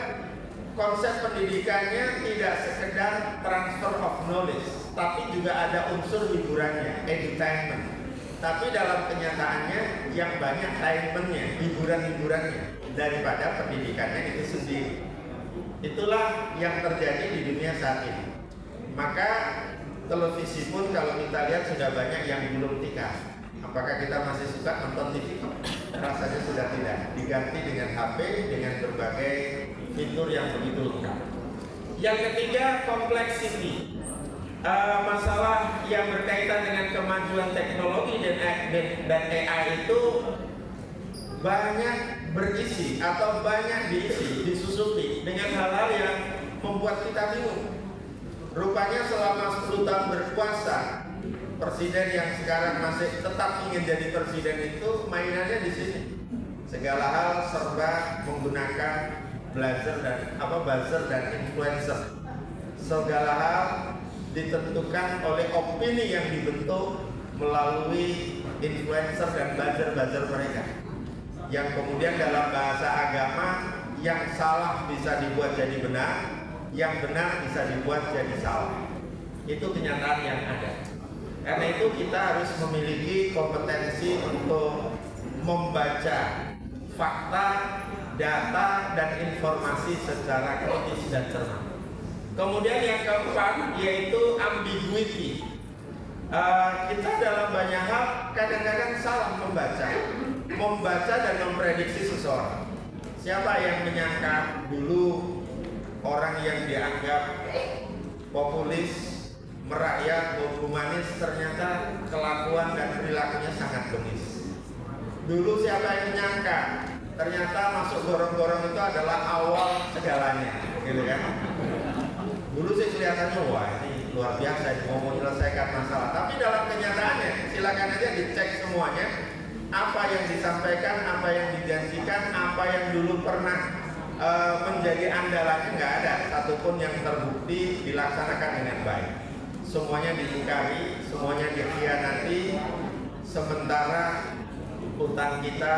S2: konsep pendidikannya tidak sekedar transfer of knowledge, tapi juga ada unsur hiburannya, edutainment. Tapi dalam kenyataannya yang banyak tainmentnya, hiburan-hiburannya daripada pendidikannya itu sendiri. Itulah yang terjadi di dunia saat ini. Maka televisi pun kalau kita lihat sudah banyak yang belum tikar. Apakah kita masih suka nonton TV? Rasanya sudah tidak. Diganti dengan HP, dengan berbagai fitur yang begitu lengkap. Yang ketiga, complexity. Masalah yang berkaitan dengan kemajuan teknologi dan AI itu banyak berisi atau banyak diisi, disusupi dengan hal-hal yang membuat kita bingung. Rupanya selama 10 tahun berkuasa, presiden yang sekarang masih tetap ingin jadi presiden itu mainannya di sini. Segala hal serba menggunakan buzzer dan influencer. Segala hal ditentukan oleh opini yang dibentuk melalui influencer dan buzzer mereka. Yang kemudian dalam bahasa agama, yang salah bisa dibuat jadi benar, yang benar bisa dibuat jadi salah. Itu kenyataan yang ada. Karena itu kita harus memiliki kompetensi untuk membaca fakta, data, dan informasi secara kritis dan cermat. Kemudian yang keempat yaitu ambiguity. Kita dalam banyak hal kadang-kadang salah membaca dan memprediksi seseorang. Siapa yang menyangka dulu orang yang dianggap populis, merakyat, humanis, ternyata kelakuan dan perilakunya sangat bengis. Dulu siapa yang menyangka ternyata masuk gorong-gorong itu adalah awal segalanya, gitu kan? Dulu sih kelihatannya wah ini luar biasa mau menyelesaikan masalah, tapi dalam kenyataannya silakan aja dicek semuanya, apa yang disampaikan, apa yang dijanjikan, apa yang dulu pernah menjadi andalannya nggak ada satupun yang terbukti dilaksanakan dengan baik. Semuanya diingkari, semuanya dikhianati, sementara utang kita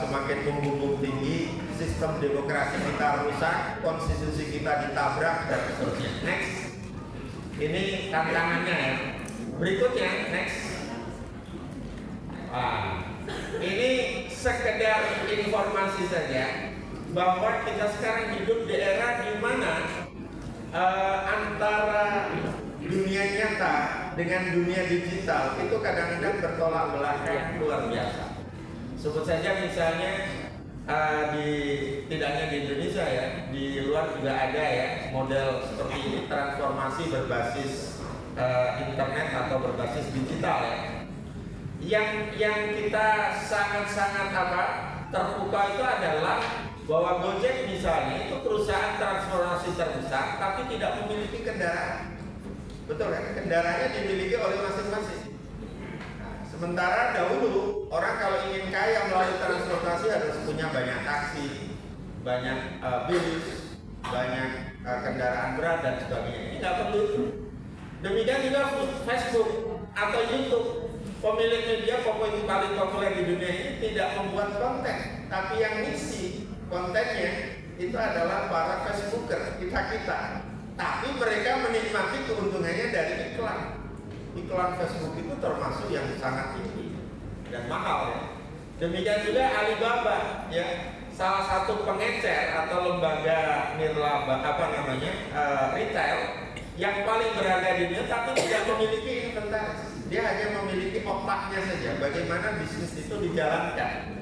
S2: semakin membumbung tinggi, sistem demokrasi kita rusak, konstitusi kita ditabrak, dan seterusnya. Next, ini tantangannya ya. Berikutnya, next. Ini sekedar informasi saja bahwa kita sekarang hidup di era di mana antara dunia nyata dengan dunia digital itu kadang-kadang bertolak belakang luar biasa. Sebut saja misalnya tidak hanya di Indonesia ya, di luar juga ada ya model seperti ini, transformasi berbasis internet atau berbasis digital ya. Yang kita sangat-sangat terpukau itu adalah bahwa Gojek misalnya itu perusahaan transportasi terbesar tapi tidak memiliki kendaraan. Betul kan? Kendaraannya dimiliki oleh masing-masing. Sementara dahulu orang kalau ingin kaya melalui transportasi harus punya banyak taksi, banyak bis, banyak kendaraan berat dan sebagainya. Ini nggak perlu itu. Demikian juga Facebook atau YouTube. Pemilik media paling populer di dunia ini tidak membuat konten, tapi yang ngisi kontennya itu adalah para Facebooker, kita. Tapi mereka menikmati keuntungannya dari iklan. Iklan Facebook itu termasuk yang sangat tinggi dan mahal ya. Demikian juga Alibaba ya. salah satu pengecer atau lembaga nirlaba retail yang paling berharga di dunia, tapi tidak memiliki inventaris. Dia hanya memiliki otaknya saja, bagaimana bisnis itu dijalankan.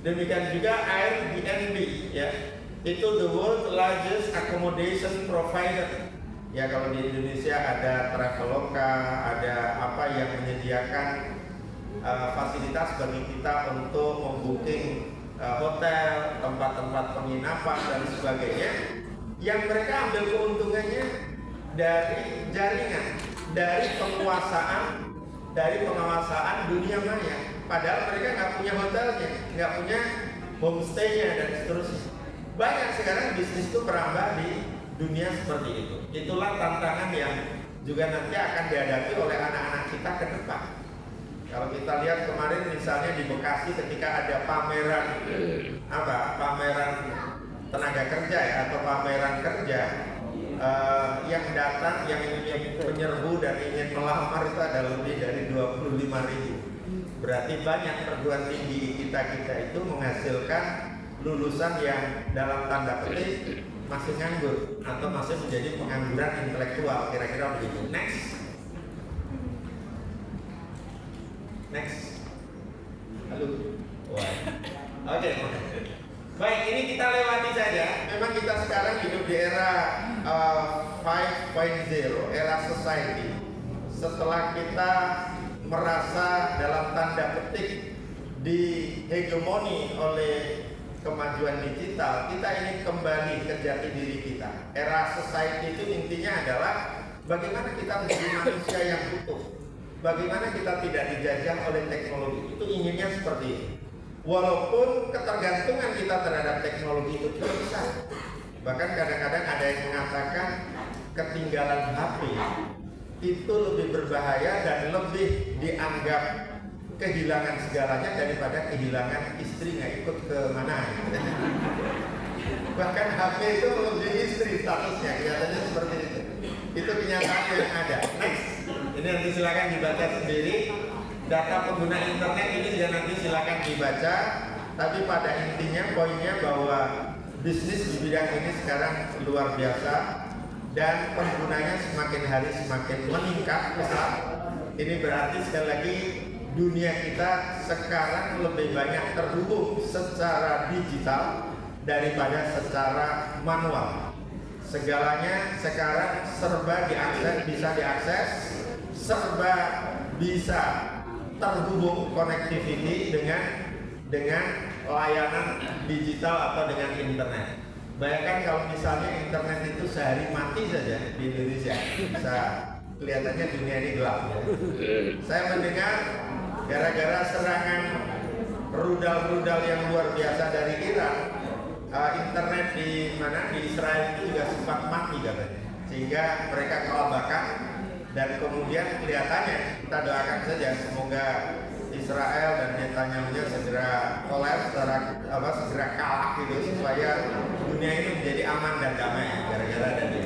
S2: Demikian juga Airbnb, ya, itu the world largest accommodation provider. Ya, kalau di Indonesia ada Traveloka, ada apa yang menyediakan fasilitas bagi kita untuk membooking hotel, tempat-tempat penginapan dan sebagainya, yang mereka ambil keuntungannya dari jaringan, dari penguasaan dunia maya. Padahal mereka nggak punya hotelnya, nggak punya homestay-nya dan seterusnya. Banyak sekarang bisnis itu merambah di dunia seperti itu. Itulah tantangan yang juga nanti akan dihadapi oleh anak-anak kita ke depan. Kalau kita lihat kemarin misalnya di Bekasi ketika ada pameran tenaga kerja ya, atau pameran kerja, yang datang yang menyerbu dan ingin melamar itu ada lebih dari 25.000. Berarti banyak perguruan tinggi kita itu menghasilkan lulusan yang dalam tanda petik masih nganggur atau masih menjadi pengangguran intelektual, kira-kira begitu. Next. Halo. Oke. Baik, ini kita lewati saja. Memang kita sekarang hidup di era 5.0, era society. Setelah kita merasa dalam tanda petik dihegemoni oleh kemajuan digital, kita ingin kembali ke jati diri kita. Era society itu intinya adalah bagaimana kita menjadi manusia yang utuh, bagaimana kita tidak dijajah oleh teknologi. Itu inginnya seperti ini. Walaupun ketergantungan kita terhadap teknologi itu cukup besar. Bahkan kadang-kadang ada yang mengatakan ketinggalan HP itu lebih berbahaya dan lebih dianggap kehilangan segalanya daripada kehilangan istri nggak ikut ke mana. Bahkan HP itu lebih istri statusnya, kelihatannya seperti itu. Itu kenyataan yang ada. Next, ini nanti silakan dibaca sendiri. Data pengguna internet ini juga nanti silakan dibaca. Tapi pada intinya poinnya bahwa bisnis di bidang ini sekarang luar biasa dan penggunanya semakin hari semakin meningkat pesat. Ini berarti sekali lagi dunia kita sekarang lebih banyak terhubung secara digital daripada secara manual. Segalanya sekarang serba bisa diakses, serba bisa terhubung connectivity dengan layanan digital atau dengan internet. Bayangkan kalau misalnya internet itu sehari mati saja di Indonesia, bisa kelihatannya dunia ini gelap. Saya mendengar gara-gara serangan rudal-rudal yang luar biasa dari Iran, internet di Israel itu juga sempat mati katanya, sehingga mereka kelabakan. Dan kemudian kelihatannya kita doakan saja semoga Israel dan Netanyahu segera kolaps, segera kalah gitu, supaya dunia ini menjadi aman dan damai gara-gara ada dia.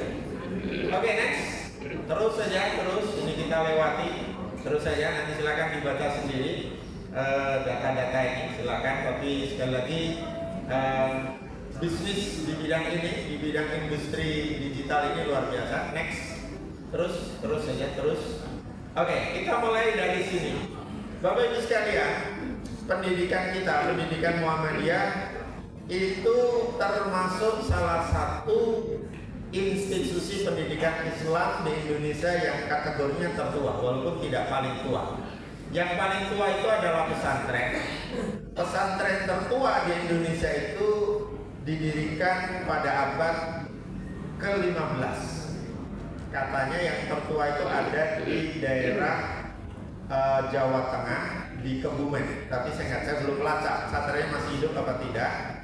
S2: Oke, next. Terus ini kita lewati terus saja, nanti silakan dibaca sendiri data-data ini, silakan. Tapi sekali lagi bisnis di bidang ini, di bidang industri digital ini luar biasa. Next. Terus saja. Oke, kita mulai dari sini. Bapak Ibu sekalian, pendidikan kita, pendidikan Muhammadiyah itu termasuk salah satu institusi pendidikan Islam di Indonesia yang kategorinya tertua, walaupun tidak paling tua. Yang paling tua itu adalah pesantren. Pesantren tertua di Indonesia itu didirikan pada abad ke-15. Katanya yang tertua itu ada di daerah Jawa Tengah, di Kebumen. Tapi saya belum pelacak pesantrennya masih hidup apa tidak.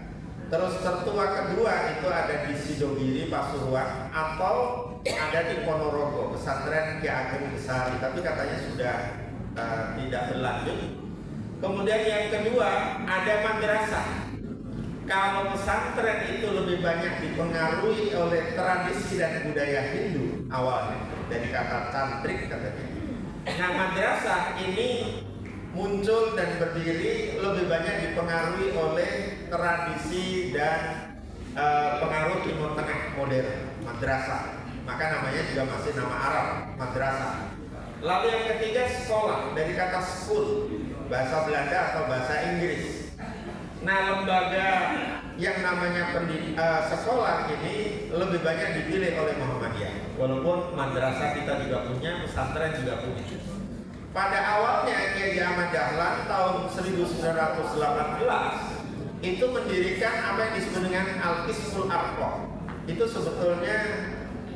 S2: Terus tertua kedua itu ada di Sidogiri, Pasuruan, atau ada di Ponorogo, pesantren Ki Ageng Besari. Tapi katanya sudah tidak berlanjut. Kemudian yang kedua ada madrasah. Kalau pesantren itu lebih banyak dipengaruhi oleh tradisi dan budaya Hindu awalnya, dari kata tantrik katanya. Nah, madrasah ini muncul dan berdiri lebih banyak dipengaruhi oleh tradisi dan pengaruh Timur Tengah modern, madrasah. Maka namanya juga masih nama Arab, madrasah. Lalu yang ketiga sekolah, dari kata school, bahasa Belanda atau bahasa Inggris. Nah, lembaga yang namanya sekolah ini lebih banyak dipilih oleh Muhammadiyah. Walaupun madrasah kita juga punya, pesantren juga punya. Pada awalnya Kiai Ahmad Dahlan tahun 1918 itu mendirikan apa yang disebut dengan Al-Qismul Arqa. Itu sebetulnya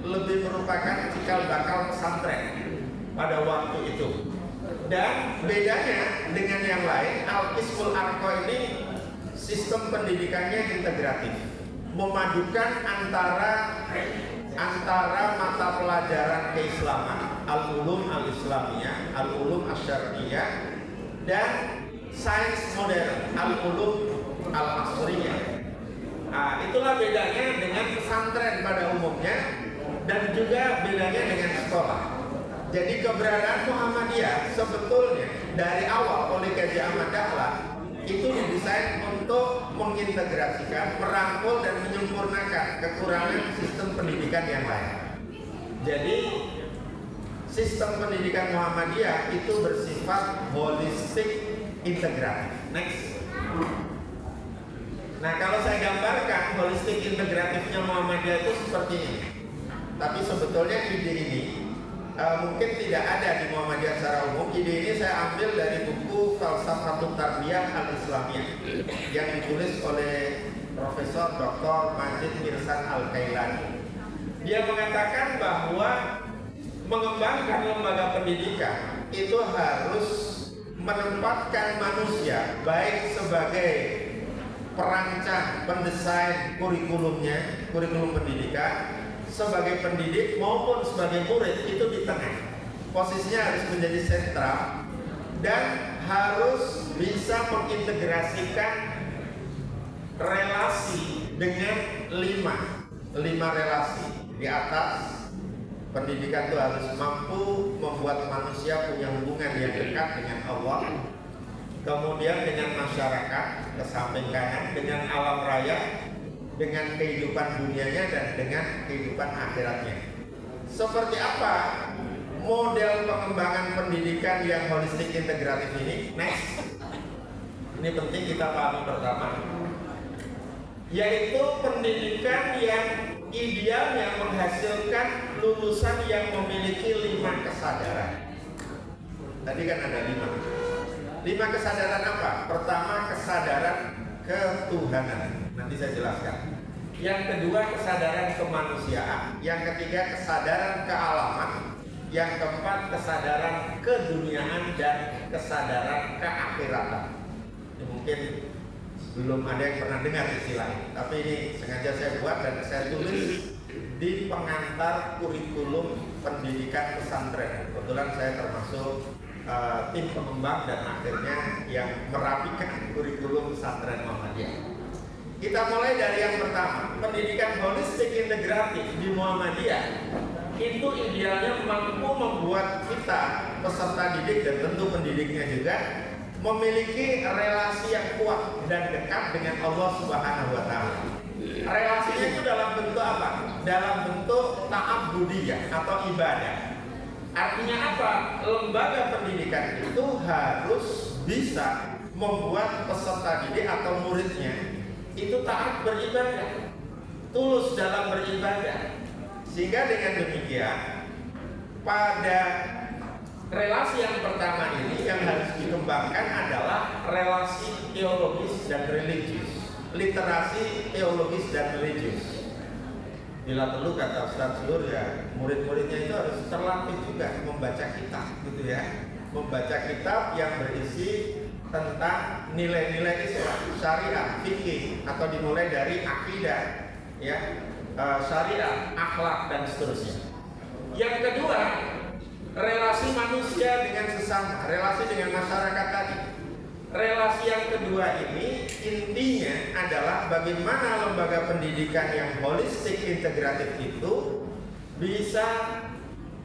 S2: lebih merupakan cikal bakal pesantren pada waktu itu. Dan bedanya dengan yang lain, Al-Qismul Arqa ini sistem pendidikannya integratif, memadukan antara mata pelajaran keislaman, al-ulum al-islamiyah, al-ulum asy-syar'iyyah, dan sains modern, al-ulum al-asriyah. Nah, itulah bedanya dengan pesantren pada umumnya dan juga bedanya dengan sekolah. Jadi keberadaan Muhammadiyah sebetulnya dari awal oleh Kiai Ahmad Dahlan itu didesain untuk mengintegrasikan, merangkul dan menyempurnakan kekurangan sistem pendidikan yang lain. Jadi sistem pendidikan Muhammadiyah itu bersifat holistik integratif. Next. Nah, kalau saya gambarkan holistik integratifnya Muhammadiyah itu seperti ini. Tapi sebetulnya ide ini mungkin tidak ada di Muhammadiyah secara umum. Ide ini saya ambil dari buku Falsafatut Tarbiyah Al-Islamiyah yang ditulis oleh Profesor Dr. Majid Mirsan Al-Kailani. Dia mengatakan bahwa mengembangkan lembaga pendidikan itu harus menempatkan manusia baik sebagai perancang, pendesain kurikulumnya, kurikulum pendidikan, sebagai pendidik maupun sebagai murid itu di tengah. Posisinya harus menjadi sentral dan harus bisa mengintegrasikan relasi dengan lima relasi di atas. Pendidikan itu harus mampu membuat manusia punya hubungan yang dekat dengan Allah, kemudian dengan masyarakat, kesamping kanan, dengan alam raya, dengan kehidupan dunianya dan dengan kehidupan akhiratnya. Seperti apa model pengembangan pendidikan yang holistik integratif ini? Next. Ini penting kita pahami pertama, yaitu pendidikan yang idealnya menghasilkan lulusan yang memiliki 5 kesadaran. Tadi kan ada 5 kesadaran apa? Pertama, kesadaran ketuhanan. Nanti saya jelaskan. Yang kedua, kesadaran kemanusiaan. Yang ketiga, kesadaran kealaman. Yang keempat, kesadaran keduniaan dan kesadaran keakhiratan. Ini mungkin belum ada yang pernah dengar istilah ini, tapi ini sengaja saya buat dan saya tulis di pengantar kurikulum pendidikan pesantren. Kebetulan saya termasuk tim pengembang dan akhirnya yang merapikan kurikulum pesantren Muhammadiyah. Kita mulai dari yang pertama, pendidikan holistik integratif di Muhammadiyah itu idealnya mampu membuat kita peserta didik dan tentu pendidiknya juga memiliki relasi yang kuat dan dekat dengan Allah Subhanahu wa Ta'ala. Relasinya itu dalam bentuk apa? Dalam bentuk ta'abbudiyah atau ibadah. Artinya apa? Lembaga pendidikan itu harus bisa membuat peserta didik atau muridnya itu taat beribadah, tulus dalam beribadah. Sehingga dengan demikian pada relasi yang pertama ini yang harus dikembangkan adalah relasi teologis dan religius, literasi teologis dan religius. Bila perlu kata Ustaz Sur ya, murid-muridnya itu harus terlatih juga membaca kitab gitu ya, membaca kitab yang berisi tentang nilai-nilai Islam, syariat, fikih, atau dimulai dari akidah, ya, syariat, akhlak dan seterusnya. Yang kedua, relasi manusia dengan sesama, relasi dengan masyarakat tadi. Relasi yang kedua ini intinya adalah bagaimana lembaga pendidikan yang holistik integratif itu bisa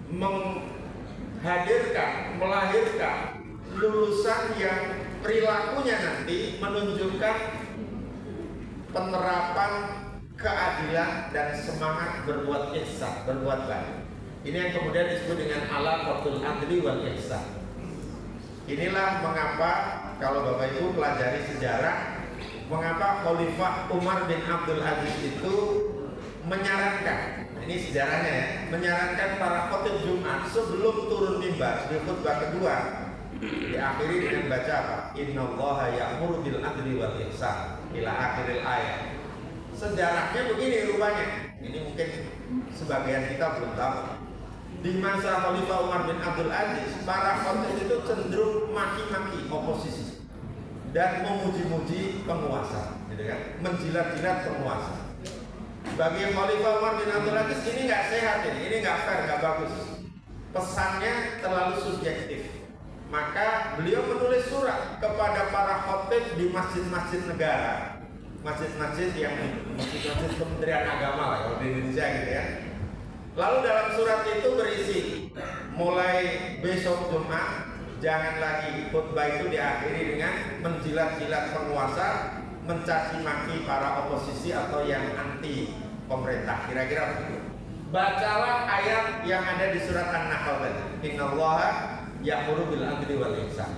S2: menghadirkan, melahirkan lulusan yang perilakunya nanti menunjukkan penerapan keadilan dan semangat berbuat ihsan, berbuat baik. Ini yang kemudian disebut dengan alaqatul adli wal ihsan. Inilah mengapa kalau Bapak Ibu pelajari sejarah, mengapa Khalifah Umar bin Abdul Aziz itu menyarankan, ini sejarahnya ya, menyarankan para khotib Jumat sebelum turun mimbar di khutbah kedua diakhiri dengan baca apa? Innallaha ya'muru bil adli wal ihsan ila akhiril ayat. Sejarahnya begini rupanya. Ini mungkin sebagian kita belum tahu. Di masa Khalifah Umar bin Abdul Aziz, para khotib itu cenderung maki-maki oposisi dan memuji-muji penguasa, gitu kan? Menjilat-jilat penguasa. Bagi Khalifah Umar bin Abdul Aziz ini nggak sehat, ini nggak fair, nggak bagus. Pesannya terlalu subjektif. Maka beliau menulis surat kepada para khotib di masjid-masjid negara, masjid-masjid yang masjid-masjid Kementerian Agama lah kalau di Indonesia gitu ya. Lalu dalam surat itu berisi, mulai besok Jumat jangan lagi khutbah itu diakhiri dengan menjilat-jilat penguasa, mencaci maki para oposisi atau yang anti pemerintah, kira-kira begitu. Bacalah ayat yang ada di surat An-Nahl tadi. Innallaha ya'muru bil adli wal ihsan.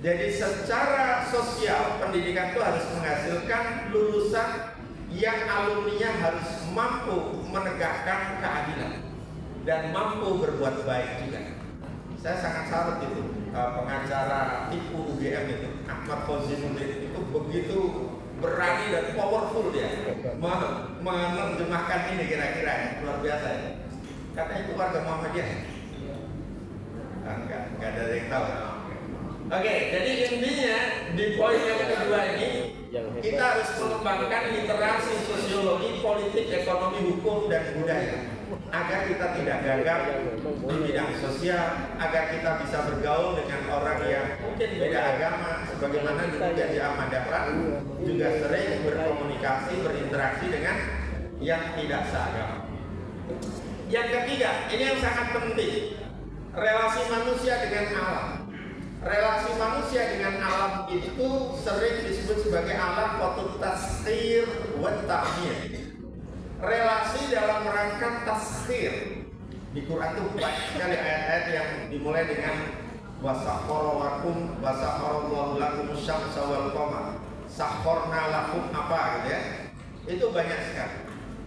S2: Jadi secara sosial pendidikan itu harus menghasilkan lulusan yang alumninya harus mampu menegakkan keadilan dan mampu berbuat baik juga. Saya sangat salut itu pengacara tipu UGM itu Ahmad Khozinuddin itu begitu berani dan powerful dia menerjemahkan ini kira-kira luar biasa ya. Katanya itu warga Muhammadiyah. Enggak ada yang tahu. Oke, jadi intinya di poin yang kedua ini kita harus mengembangkan literasi sosiologi, politik, ekonomi, hukum, dan budaya agar kita tidak gagal di bidang sosial, agar kita bisa bergaul dengan orang yang mungkin beda agama, sebagaimana dulu Jadi Ahmad Dahlan juga sering berkomunikasi, berinteraksi dengan yang tidak seagama. Yang ketiga, ini yang sangat penting, relasi manusia dengan alam. Relasi manusia dengan alam itu sering disebut sebagai alaqatut taskhir wa ta'mir. Relasi dalam rangka taskhir. Di Quran itu banyak sekali ayat-ayat yang dimulai dengan wasakhkharakum wasakharallahu lakum syamsa wal qamar. Sakhorna lakum apa gitu ya. Itu banyak sekali.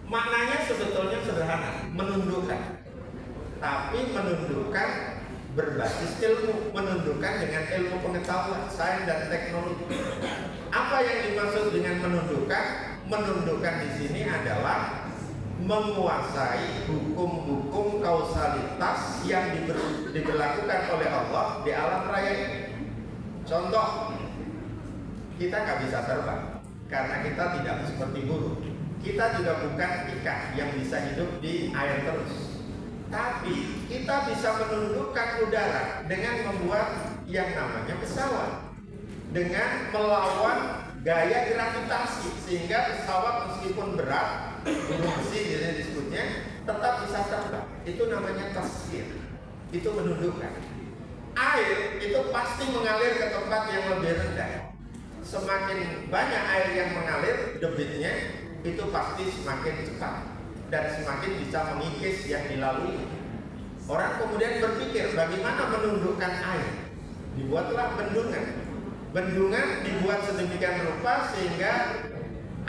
S2: Maknanya sebetulnya sederhana, menundukkan. Tapi menundukkan berbasis ilmu, menundukkan dengan ilmu pengetahuan, sains dan teknologi. Apa yang dimaksud dengan menundukkan? Menundukkan di sini adalah menguasai hukum-hukum kausalitas yang diberlakukan oleh Allah di alam raya ini. Contoh, kita nggak bisa terbang karena kita tidak seperti burung. Kita juga bukan ikan yang bisa hidup di air terus. Tapi kita bisa menundukkan udara dengan membuat yang namanya pesawat, dengan melawan gaya gravitasi, sehingga pesawat meskipun berat, gunung besi jadi disebutnya, tetap bisa terbang. Itu namanya taskhir. Itu menundukkan. Air itu pasti mengalir ke tempat yang lebih rendah. Semakin banyak air yang mengalir, debitnya itu pasti semakin cepat dan semakin bisa mengikis yang dilalui. Orang kemudian berpikir bagaimana menundukkan air. Dibuatlah bendungan. Bendungan dibuat sedemikian rupa sehingga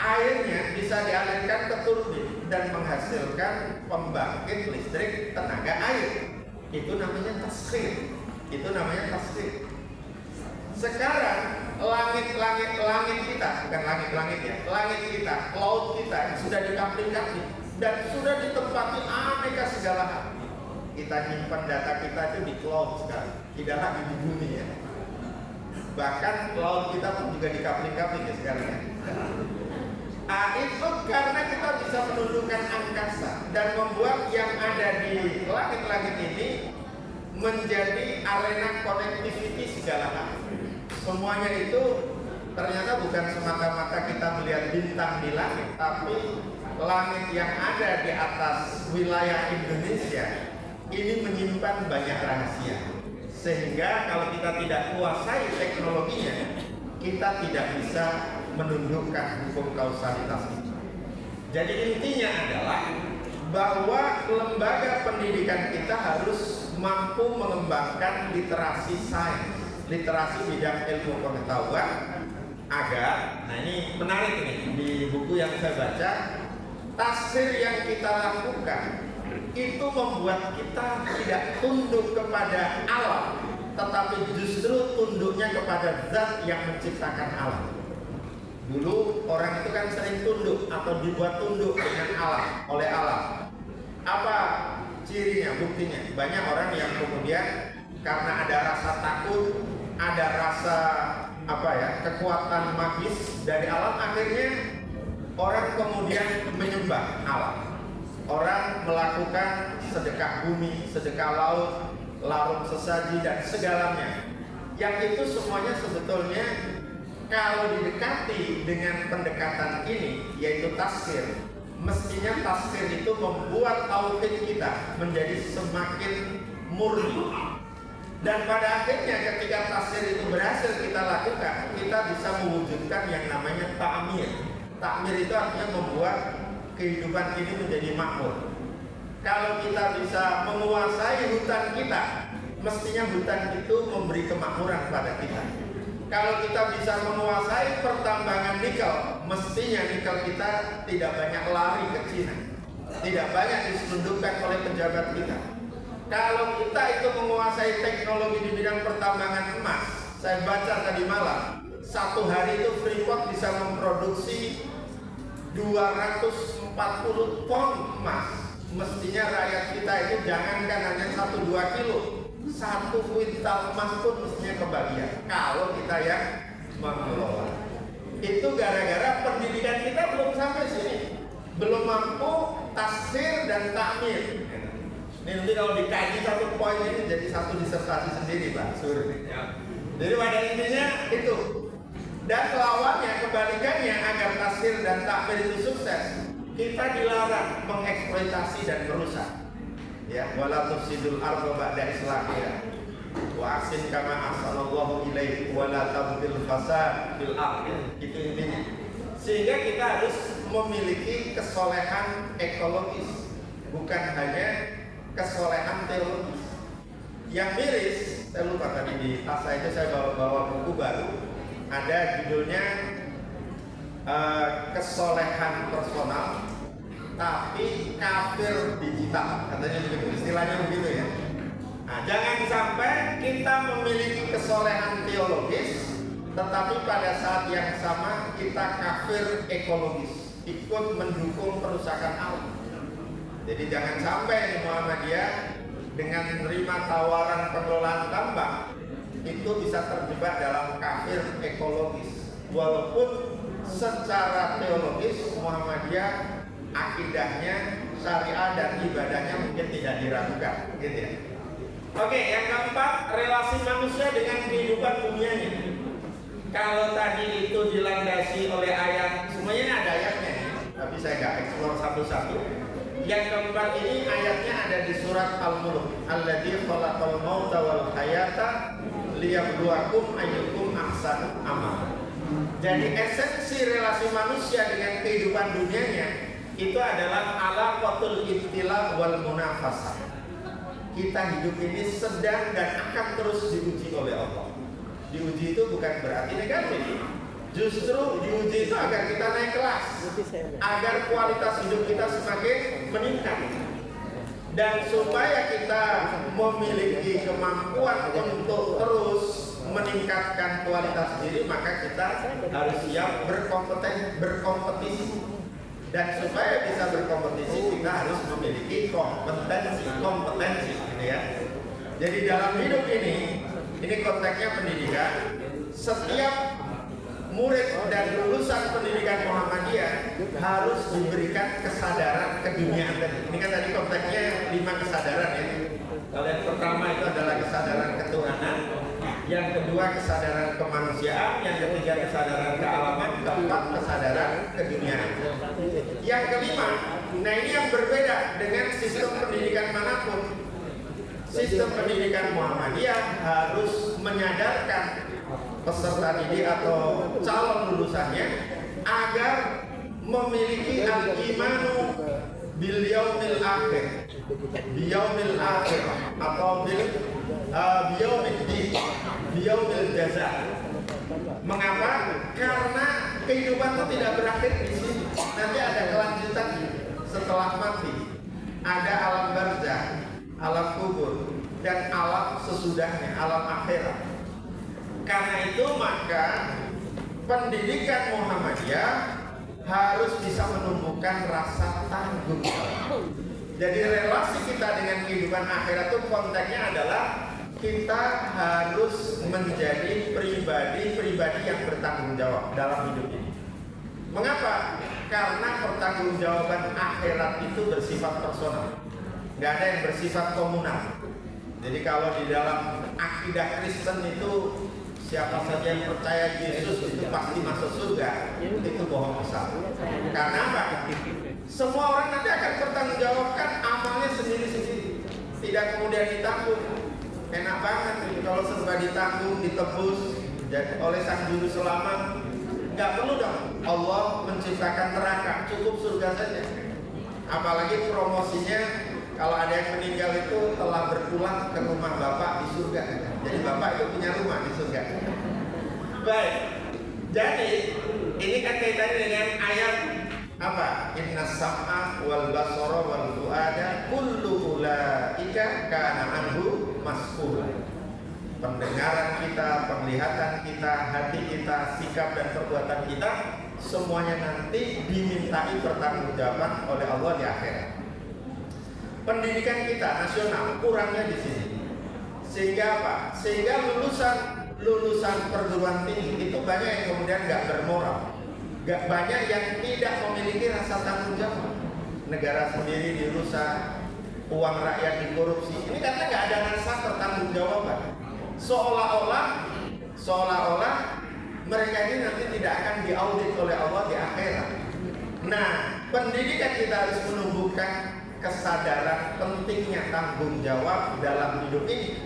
S2: airnya bisa dialirkan ke turbin dan menghasilkan pembangkit listrik tenaga air. Itu namanya taskhir. Itu namanya taskhir. Sekarang langit kita, bukan langit ya, langit kita, laut kita sudah dikapling-kapling dan sudah ditempati aneka segala hal. Kita nyimpan data kita itu di cloud sekarang, tidak lagi di bumi ya. Bahkan laut kita pun juga dikapling-kapling ya sekarang ya. Itu karena kita bisa menundukkan angkasa dan membuat yang ada di langit-langit ini menjadi arena connectivity segala hal. Semuanya itu ternyata bukan semata-mata kita melihat bintang di langit, tapi langit yang ada di atas wilayah Indonesia ini menyimpan banyak rahasia. Sehingga kalau kita tidak kuasai teknologinya, kita tidak bisa menundukkan hukum kausalitas itu. Jadi intinya adalah bahwa lembaga pendidikan kita harus mampu mengembangkan literasi sains, literasi bidang ilmu pengetahuan, agar, nah ini menarik nih, di buku yang saya baca, tafsir yang kita lakukan itu membuat kita tidak tunduk kepada alam, tetapi justru tunduknya kepada zat yang menciptakan alam. Dulu orang itu kan sering tunduk atau dibuat tunduk dengan alam, oleh alam. Apa cirinya, buktinya? Banyak orang yang kemudian karena ada rasa takut, ada rasa kekuatan magis dari alam, akhirnya orang kemudian menyembah alam. Orang melakukan sedekah bumi, sedekah laut, larung sesaji dan segalanya. Yang itu semuanya sebetulnya kalau didekati dengan pendekatan ini, yaitu tafsir, mestinya tafsir itu membuat tauhid kita menjadi semakin murni. Dan pada akhirnya ketika tafsir itu berhasil kita lakukan, kita bisa mewujudkan yang namanya ta'mir. Ta'mir itu artinya membuat kehidupan ini menjadi makmur. Kalau kita bisa menguasai hutan kita, mestinya hutan itu memberi kemakmuran pada kita. Kalau kita bisa menguasai pertambangan nikel, mestinya nikel kita tidak banyak lari ke Cina, tidak banyak diselundupkan oleh pejabat kita. Kalau kita itu menguasai teknologi di bidang pertambangan emas, saya baca tadi malam, satu hari itu Freeport bisa memproduksi 240 ton emas. Mestinya rakyat kita itu jangankan hanya 1-2 kilo, 1 kuintal emas pun mestinya kebagian kalau kita yang mengelola. Itu gara-gara pendidikan kita belum sampai sini, belum mampu tafsir dan ta'mir. Ini nanti kalau dikaji satu poin ini jadi satu disertasi sendiri, Pak Sur. Jadi pada intinya itu. Dan lawannya, kebalikannya, agar tafsir dan takmir itu sukses, kita dilarang mengeksploitasi dan merusak. Ya, wala tufsidul arda ba'da islahiha wa ahsin kama ahsanallahu ilaik wa la tabghil fasad fil ardh. Itu intinya. Sehingga kita harus memiliki kesolehan ekologis, bukan hanya kesolehan teologis. Yang miris, saya lupa tadi di tas saya itu saya bawa buku baru. Ada judulnya kesolehan personal tapi kafir digital, katanya begitu, istilahnya begitu ya. Nah, jangan sampai kita memiliki kesolehan teologis tetapi pada saat yang sama kita kafir ekologis, ikut mendukung perusakan alam. Jadi jangan sampai Muhammadiyah dengan menerima tawaran pengelolaan tambang itu bisa terjebak dalam kafir ekologis. Walaupun secara teologis Muhammadiyah akidahnya, syariah dan ibadahnya mungkin tidak diragukan, gitu ya. Oke, yang keempat, relasi manusia dengan kehidupan dunianya. Kalau tadi itu dilandasi oleh ayat, semuanya ada ayatnya, tapi saya nggak eksplor satu-satu. Yang keempat ini ayatnya ada di surat Al-Mulk. Alladzi khalaqal mauta wal hayata liyabluwakum ayyukum ahsanu amala. Jadi esensi relasi manusia dengan kehidupan dunianya itu adalah alaqatul ibtila wal munafasah. Kita hidup ini sedang dan akan terus diuji oleh Allah. Diuji itu bukan berarti negatif. Justru diuji itu agar kita naik kelas, agar kualitas hidup kita semakin meningkat. Dan supaya kita memiliki kemampuan untuk terus meningkatkan kualitas diri, maka kita harus siap berkompetisi. Dan supaya bisa berkompetisi, kita harus memiliki kompetensi, gitu ya. Jadi dalam hidup ini konteksnya pendidikan. Setiap murid dan lulusan pendidikan Muhammadiyah harus diberikan kesadaran keduniaan. Ini kan tadi konteksnya 5 kesadaran ya. Kalau yang pertama itu adalah kesadaran ketuhanan, yang kedua kesadaran kemanusiaan, yang ketiga kesadaran kealaman, keempat kesadaran keduniaan. Yang kelima, nah ini yang berbeda dengan sistem pendidikan manapun. sistem pendidikan Muhammadiyah harus menyadarkan peserta didik atau calon lulusannya agar memiliki al-imanu bil yaumil akhir, biyaumil akhir atau biyaumil jaza. Mengapa? Karena kehidupan itu tidak berakhir di sini. Nanti ada kelanjutan setelah mati. Ada alam barzah, alam kubur, dan alam sesudahnya, alam akhirat. Karena itu maka pendidikan Muhammadiyah harus bisa menumbuhkan rasa tanggung jawab. Jadi relasi kita dengan kehidupan akhirat itu konteksnya adalah kita harus menjadi pribadi-pribadi yang bertanggung jawab dalam hidup ini. Mengapa? Karena pertanggungjawaban akhirat itu bersifat personal, nggak ada yang bersifat komunal. Jadi kalau di dalam akidah Kristen itu siapa saja yang percaya Yesus itu pasti masuk surga, itu bohong besar. Karena apa? Semua orang nanti akan bertanggungjawabkan amalnya sendiri-sendiri, tidak kemudian ditanggung. Enak banget kalau serba ditanggung, ditebus oleh Sang Juru Selamat. Nggak perlu dong Allah menciptakan neraka, cukup surga saja. Apalagi promosinya kalau ada yang meninggal itu telah berpulang ke rumah Bapak di surga. Jadi Bapak itu punya rumah di surga. Baik, jadi ini kan kaitannya dengan ayat apa? Inna sam'a wal basara wal fu'ada kullu ulaika kana anhu mas'ula. Pendengaran kita, penglihatan kita, hati kita, sikap dan perbuatan kita semuanya nanti dimintai pertanggungjawaban oleh Allah di akhirat. Pendidikan kita nasional kurangnya di sini. Sehingga apa? Sehingga lulusan perguruan tinggi itu banyak yang kemudian nggak bermoral, nggak banyak yang tidak memiliki rasa tanggung jawab. Negara sendiri dirusak, uang rakyat dikorupsi. Ini karena nggak ada rasa pertanggungjawaban. Seolah-olah mereka ini nanti tidak akan diaudit oleh Allah di akhirat. Nah, pendidikan kita harus menumbuhkan kesadaran pentingnya tanggung jawab dalam hidup ini.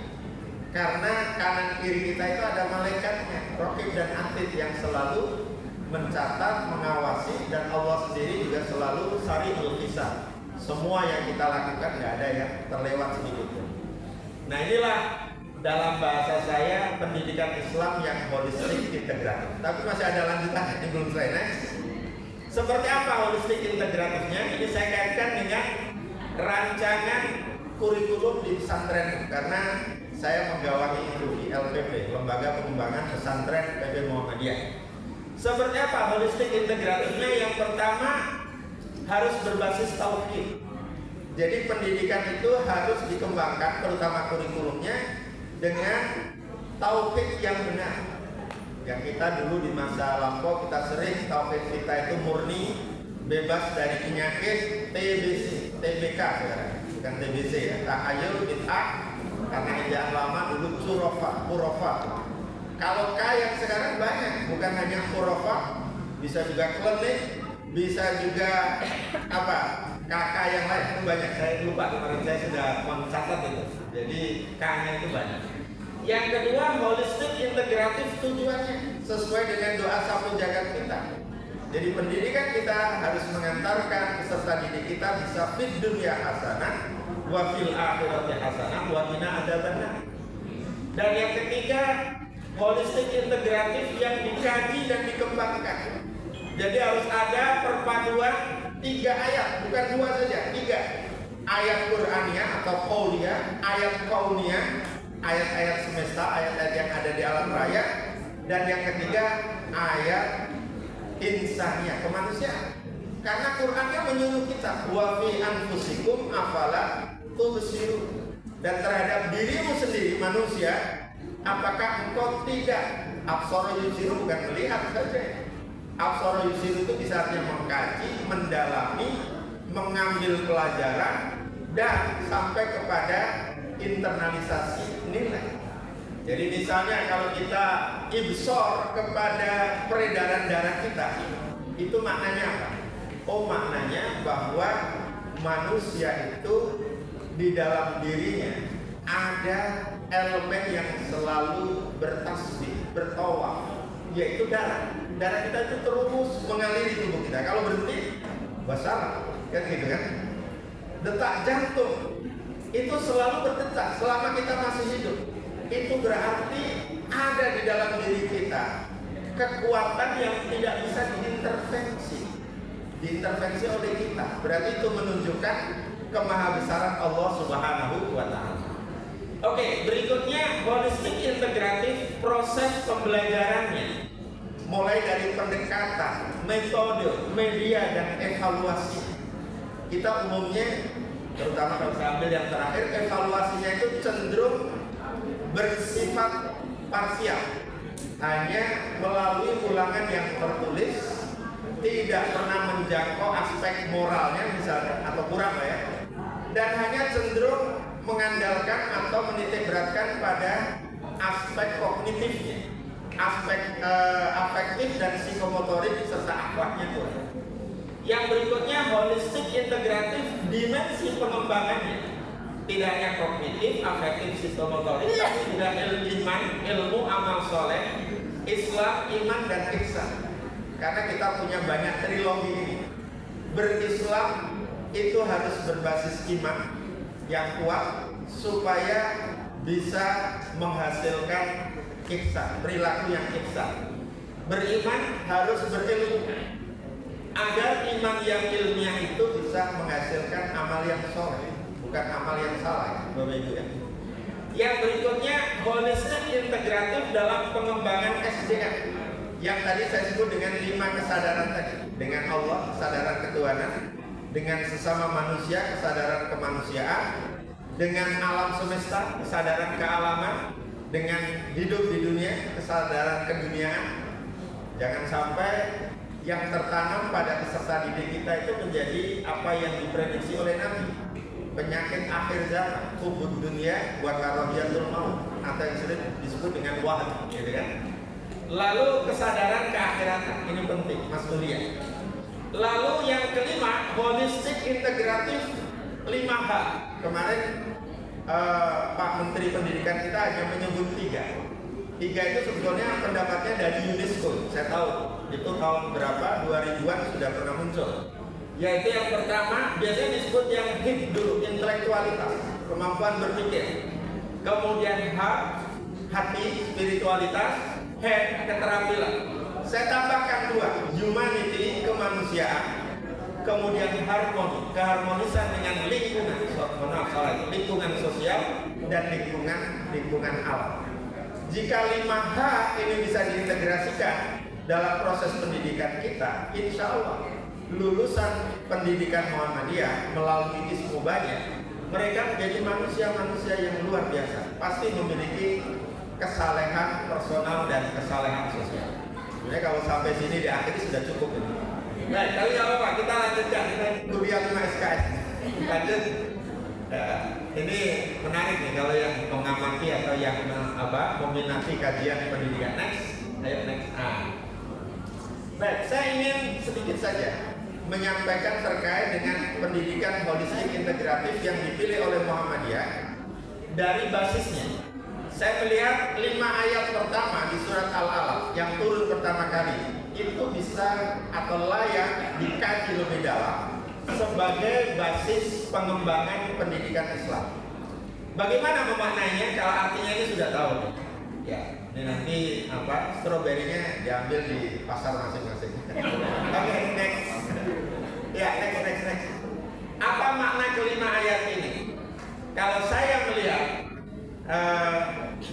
S2: Karena kanan kiri kita itu ada malaikatnya, Raqib dan Atid yang selalu mencatat, mengawasi, dan Allah sendiri juga selalu sari'ul hisab. Semua yang kita lakukan nggak ada yang terlewat sedikit pun. Nah, inilah dalam bahasa saya pendidikan Islam yang holistik integratif. Tapi masih ada lanjutannya, ini belum selesai. Next. Seperti apa holistik integratifnya? Ini saya kaitkan dengan rancangan kurikulum di pesantren, karena saya menggawangi itu di LPP, Lembaga Pengembangan Pesantren PP Muhammadiyah. Seperti apa holistik integratifnya? Yang pertama harus berbasis tauhid. Jadi pendidikan itu harus dikembangkan, terutama kurikulumnya dengan tauhid yang benar. Yang kita dulu di masa lampau kita sering tauhid kita itu murni, bebas dari penyakit TBK sekarang, bukan TBC ya, tahayul bid'ah, karena ejaan lama dulu khurafat. Kalau K yang sekarang banyak, bukan hanya khurafat, bisa juga klinik, bisa juga apa? Kakak yang lain itu banyak, saya lupa kemarin saya sudah mencatat itu. Jadi K-nya itu banyak. Yang kedua holistik integratif tujuannya sesuai dengan doa sapu jagat kita. Jadi pendidikan kita harus mengantarkan peserta didik kita bisa fid dunya hasanah wa fil akhirati hasanah wa qina adzabannar. Dan yang ketiga holistik integratif yang dikaji dan dikembangkan. Jadi harus ada perpaduan 3 ayat, bukan 2 saja, 3 ayat Qur'aniyah atau qauliyah, ayat kauniyah, ayat-ayat semesta, ayat-ayat yang ada di alam raya, dan yang ketiga ayat insaniyah, kemanusiaan. Karena Qur'annya menyuruh kita wa fi anfusikum afala tubsirun, dan terhadap dirimu sendiri manusia, apakah engkau tidak absara yusiru, bukan melihat saja. Absara yusiru itu bisa artinya mengkaji, mendalami, mengambil pelajaran, dan sampai kepada internalisasi nilai. Jadi misalnya kalau kita ibsor kepada peredaran darah kita, itu maknanya apa? Oh, maknanya bahwa manusia itu di dalam dirinya ada elemen yang selalu bertasbih, bertawaf, yaitu darah. Darah kita itu terus mengaliri tubuh kita. Kalau berhenti, basah, kan gitu kan? Detak jantung itu selalu berdetak selama kita masih hidup. Itu berarti ada di dalam diri kita kekuatan yang tidak bisa diintervensi oleh kita. Berarti itu menunjukkan kemahabesaran Allah Subhanahu wa Ta'ala. Oke, berikutnya holistik integratif, proses pembelajarannya mulai dari pendekatan, metode, media, dan evaluasi. Kita umumnya, terutama kalau saya ambil yang terakhir, evaluasinya itu cenderung bersifat parsial, hanya melalui ulangan yang tertulis, tidak pernah menjangkau aspek moralnya misalnya, atau kurang lah ya, dan hanya cenderung mengandalkan atau menitikberatkan pada aspek kognitifnya, aspek afektif dan psikomotorik serta akhlaknya tuh. Yang berikutnya holistik integratif, dimensi pengembangannya tidak hanya kognitif, afektif, psikomotorik, tapi juga iman, ilmu, amal soleh, Islam, iman, dan ihsan. Karena kita punya banyak trilogi ini. Berislam itu harus berbasis iman yang kuat supaya bisa menghasilkan ihsan, perilaku yang ihsan. Beriman harus berilmu agar iman yang ilmiah itu bisa menghasilkan amal yang soleh, bukan amal yang salah, Bapak Ibu ya. Yang berikutnya holistik integratif dalam pengembangan SDM. Yang tadi saya sebut dengan 5 kesadaran tadi, dengan Allah kesadaran ketuhanan, dengan sesama manusia kesadaran kemanusiaan, dengan alam semesta kesadaran kealaman, dengan hidup di dunia kesadaran keduniaan. Jangan sampai yang tertanam pada peserta didik kita itu menjadi apa yang diprediksi oleh Nabi, penyakit akhir zaman, hubud dunia wa karahiyatul maut, atau yang sering disebut dengan wahd, gitu kan. Lalu kesadaran keakhiratan, ini penting, Mas kuliah. Lalu yang kelima, holistik integratif 5H. Kemarin Pak Menteri Pendidikan kita hanya menyebut 3. 3 itu sebetulnya pendapatnya dari UNESCO. Saya tahu itu tahun berapa, 2000-an sudah pernah muncul. Yaitu yang pertama biasanya disebut yang HIP dulu, intelektualitas, kemampuan berpikir. Kemudian H, hati, spiritualitas. Head, keterampilan. Saya tambahkan 2, humanity, kemanusiaan. Kemudian harmoni, keharmonisan dengan lingkungan sosial dan lingkungan alam. Jika 5H ini bisa diintegrasikan dalam proses pendidikan kita, insya Allah lulusan pendidikan Muhammadiyah melalui ismubanya, mereka menjadi manusia-manusia yang luar biasa, pasti memiliki kesalehan personal dan kesalehan sosial. Sebenarnya kalau sampai sini di akhir sudah cukup ini. Baik, tapi nggak apa-apa, kita lanjutkan. Kita kuliah 5 SKS. Lanjut. Ini menarik nih kalau yang mengamati atau yang meminati kajian pendidikan. Next, ayo next. Baik, saya ingin sedikit saja menyampaikan terkait dengan pendidikan holistik integratif yang dipilih oleh Muhammadiyah dari basisnya. Saya melihat 5 ayat pertama di surat Al-Alaq yang turun pertama kali itu bisa atau layak dikaji lebih dalam sebagai basis pengembangan pendidikan Islam. Bagaimana memaknainya? Kalau artinya ini sudah tahu. Ya, ini nanti stroberinya diambil di pasar masing-masing. Oke, next. Ya, next. Apa makna kelima ayat ini? Kalau saya melihat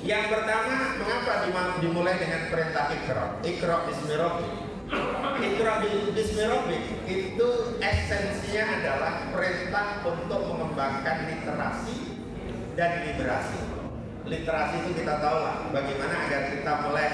S2: yang pertama, mengapa dimulai dengan perintah Iqra bismi rabbik? Iqra bismi rabbik itu esensinya adalah perintah untuk mengembangkan literasi dan liberasi. Literasi itu kita tahu lah, bagaimana agar kita melek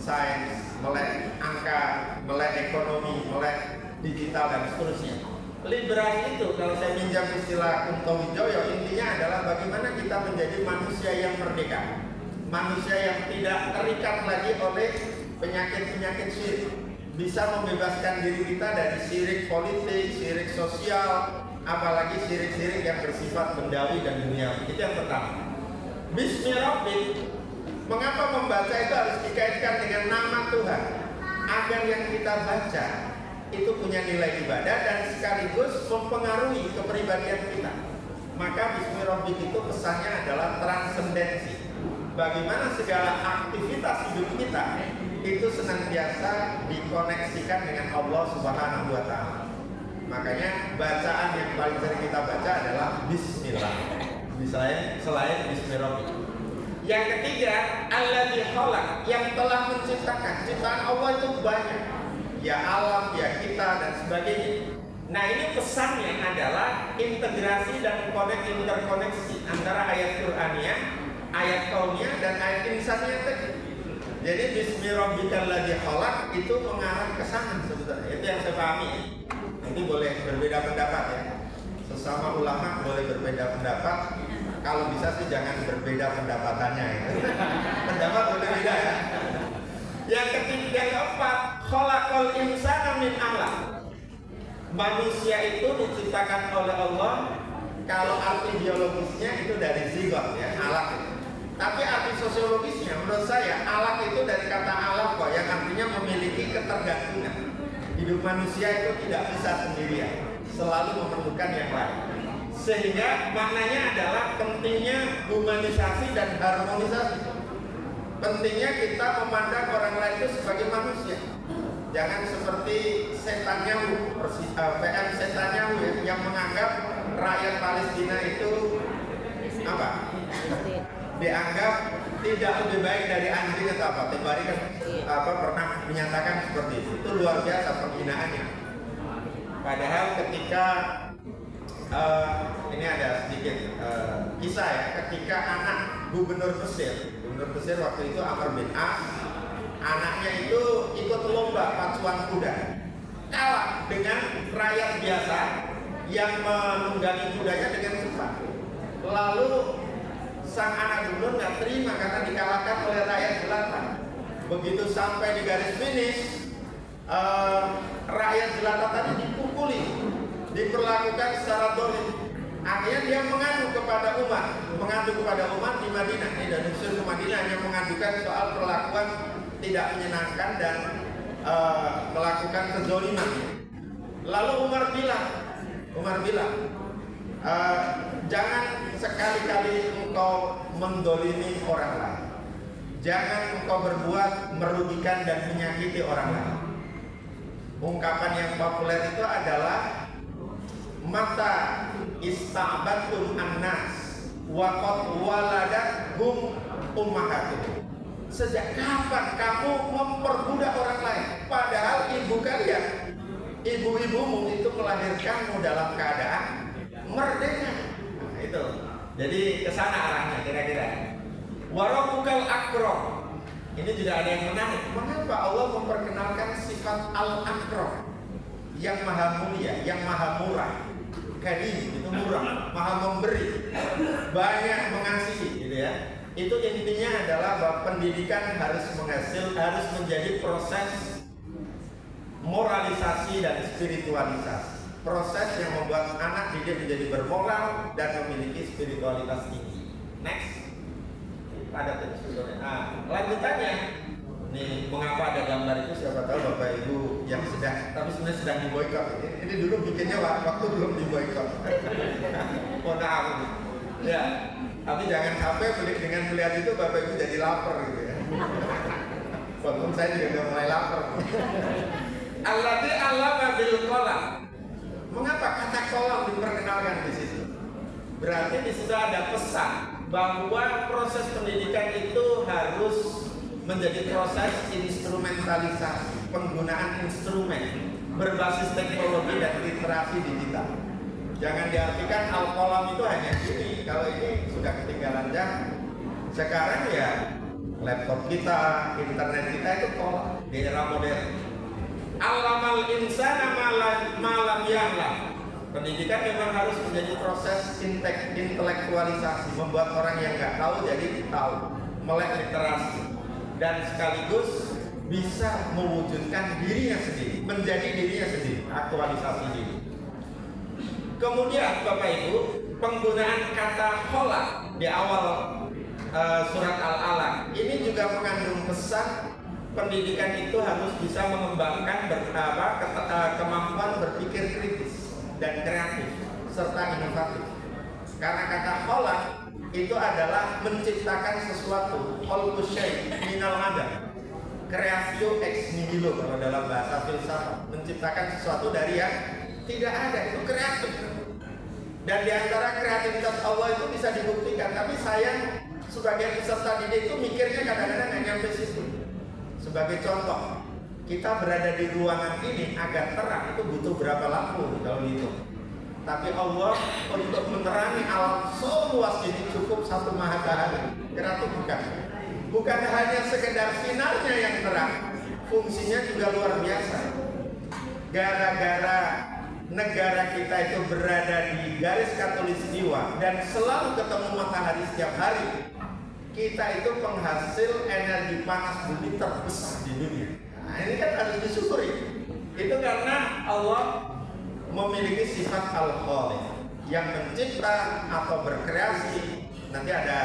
S2: sains, melek angka, melek ekonomi, melek digital dan seterusnya. Liberasi itu kalau saya minjam istilah Kunto Wijoyo, intinya adalah bagaimana kita menjadi manusia yang merdeka, manusia yang tidak terikat lagi oleh penyakit-penyakit syirik, bisa membebaskan diri kita dari syirik politik, syirik sosial, apalagi syirik-syirik yang bersifat bendawi dan duniawi. Itu yang pertama. Bismi Rabbik, mengapa membaca itu harus dikaitkan dengan nama Tuhan? Agar yang kita baca itu punya nilai ibadah dan sekaligus mempengaruhi kepribadian kita. Maka Bismi Rabbik itu pesannya adalah transendensi. Bagaimana segala aktivitas hidup kita itu senantiasa dikoneksikan dengan Allah Subhanahu wa Ta'ala. Makanya bacaan yang paling sering kita baca adalah Bismillah. Misalnya selain Bismillah. Yang ketiga, Alladzi khalaq, yang telah menciptakan. Ciptaan Allah itu banyak. Ya alam, ya kita dan sebagainya. Nah ini pesannya adalah integrasi dan interkoneksi antara ayat Qur'aniyah, ayat kauniyah dan ayat insaniyah tadi. Jadi Bismillahirrahmanirrahim khalaq itu mengarah ke sana sebetulnya. Itu yang saya pahami. Nanti boleh berbeda pendapat ya. Sesama ulama boleh berbeda pendapat. Kalau bisa sih jangan berbeda pendapatannya ya. Pendapat boleh beda ya. Yang ketiga, yang keempat, khalaqal insana min 'alaq. Manusia itu diciptakan oleh Allah. Kalau arti biologisnya itu dari zigot ya, alaq. Tapi arti sosiologisnya menurut saya alaq itu dari kata alaq kok, yang artinya memiliki ketergantungan. Hidup manusia itu tidak bisa sendirian, selalu memerlukan yang lain. Sehingga maknanya adalah pentingnya humanisasi dan harmonisasi. Pentingnya kita memandang orang lain itu sebagai manusia. Jangan seperti setan nyawu, PM setan nyawu ya, yang menganggap rakyat Palestina itu apa? Dianggap tidak lebih baik dari anjing atau apa. Tembari kan pernah menyatakan seperti itu. Itu luar biasa penghinaannya. Padahal ketika ini ada sedikit kisah ya, ketika anak gubernur Mesir waktu itu Amr bin As, anaknya itu ikut lomba pacuan kuda, kalah dengan rakyat biasa yang menunggangi kudanya dengan cepat. Lalu sang anak gubernur nggak terima karena dikalahkan oleh rakyat jelata. Begitu sampai di garis finish, rakyat jelata tadi dipukuli, diperlakukan secara dolim. Akhirnya dia mengadu kepada umat di Madinah. Ini dari Mesir ke Madinah yang mengadukan soal perlakuan tidak menyenangkan dan melakukan kezaliman. Lalu Umar bilang, jangan sekali-kali engkau mendolimi orang lain. Jangan engkau berbuat merugikan dan menyakiti orang lain. Ungkapan yang populer itu adalah mata ista'batum annas wa qad waladathum ummahatuhum. Sejak kapan kamu memperbudak orang lain, padahal ibu-ibumu itu melahirkanmu dalam keadaan merdeka. Nah, itu. Jadi kesana arahnya kira-kira. Warabukal akram. Ini juga ada yang menarik. Mengapa Allah memperkenalkan sifat al-akram, yang maha mulia, yang maha murah? Karim itu murah, maha memberi, banyak mengasihi, gitu ya. Itu intinya adalah bahwa pendidikan harus menjadi proses moralisasi dan spiritualisasi, proses yang membuat anak didik menjadi bermoral dan memiliki spiritualitas tinggi. Next, ada lanjutannya. Nih, mengapa ada gambar itu? Siapa tahu Bapak Ibu yang tapi sebenarnya sedang diboikot. Ini dulu bikinnya waktu belum diboikot. Mohon maaf. Ya, tapi jangan sampai dengan melihat itu Bapak Ibu jadi lapar gitu ya. Walaupun saya juga udah mulai lapar. Alladzi 'allama bil qalam. Mengapa kata kolam diperkenalkan di situ? Berarti di situ ada pesan bahwa proses pendidikan itu harus menjadi proses instrumentalisasi, penggunaan instrumen berbasis teknologi dan literasi digital. Jangan diartikan al-qalam itu hanya gini. Kalau ini sudah ketinggalan zaman. Sekarang ya laptop kita, internet kita itu qalam di era modern. Allamal insana malam ya'lam. Pendidikan memang harus menjadi proses intelektualisasi, membuat orang yang nggak tahu jadi tahu, melek literasi, dan sekaligus bisa mewujudkan dirinya sendiri, menjadi dirinya sendiri, aktualisasi diri. Kemudian Bapak Ibu, penggunaan kata kholaq di awal surat Al-Alaq. Ini juga mengandung pesan pendidikan itu harus bisa mengembangkan kemampuan berpikir kritis dan kreatif serta inovatif. Karena kata kholaq itu adalah menciptakan sesuatu, khalqus syai' minal adam, creatio ex nihilo kalau dalam bahasa filsafat, menciptakan sesuatu dari yang tidak ada, itu kreatif. Dan di antara kreativitas Allah itu bisa dibuktikan, tapi sayang sebagai peserta didik itu mikirnya kadang-kadang nggak nyampe situ. Sebagai contoh, kita berada di ruangan ini agar terang itu butuh berapa lampu kalau gitu. Tapi Allah untuk menerangi alam seluas ini cukup satu matahari. Kreatif bukan? Bukan hanya sekedar sinarnya yang terang, fungsinya juga luar biasa. Gara-gara negara kita itu berada di garis khatulistiwa dan selalu ketemu matahari setiap hari, kita itu penghasil energi panas bumi terbesar di dunia. Nah, ini kan harus disyukuri. Itu karena Allah memiliki sifat al-khaliq, yang mencipta atau berkreasi. Nanti ada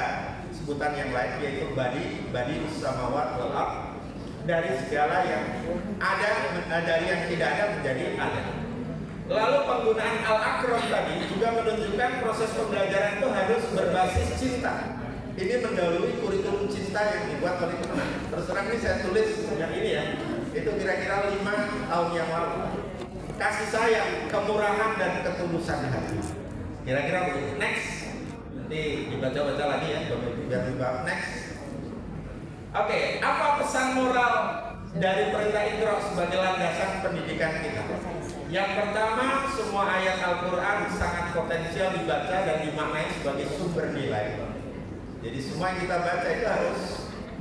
S2: sebutan yang lain, yaitu badi samawat wal ardh, dari segala yang ada, dari yang tidak ada menjadi ada. Lalu penggunaan al-akram tadi juga menunjukkan proses pembelajaran itu harus berbasis cinta. Ini mendahului kurikulum cinta yang dibuat oleh Kemenang. Terus terang ini saya tulis yang ini ya, itu kira-kira 5 tahun yang lalu. Kasih sayang, kemurahan dan ketulusan hati. Kira-kira begitu. Next, nanti dibaca-baca lagi ya, biar dibahas. Next. Oke, apa pesan moral dari perintah Iqra sebagai landasan pendidikan kita? Yang pertama, semua ayat Al-Quran sangat potensial dibaca dan dimaknai sebagai sumber nilai. Jadi semua yang kita baca itu harus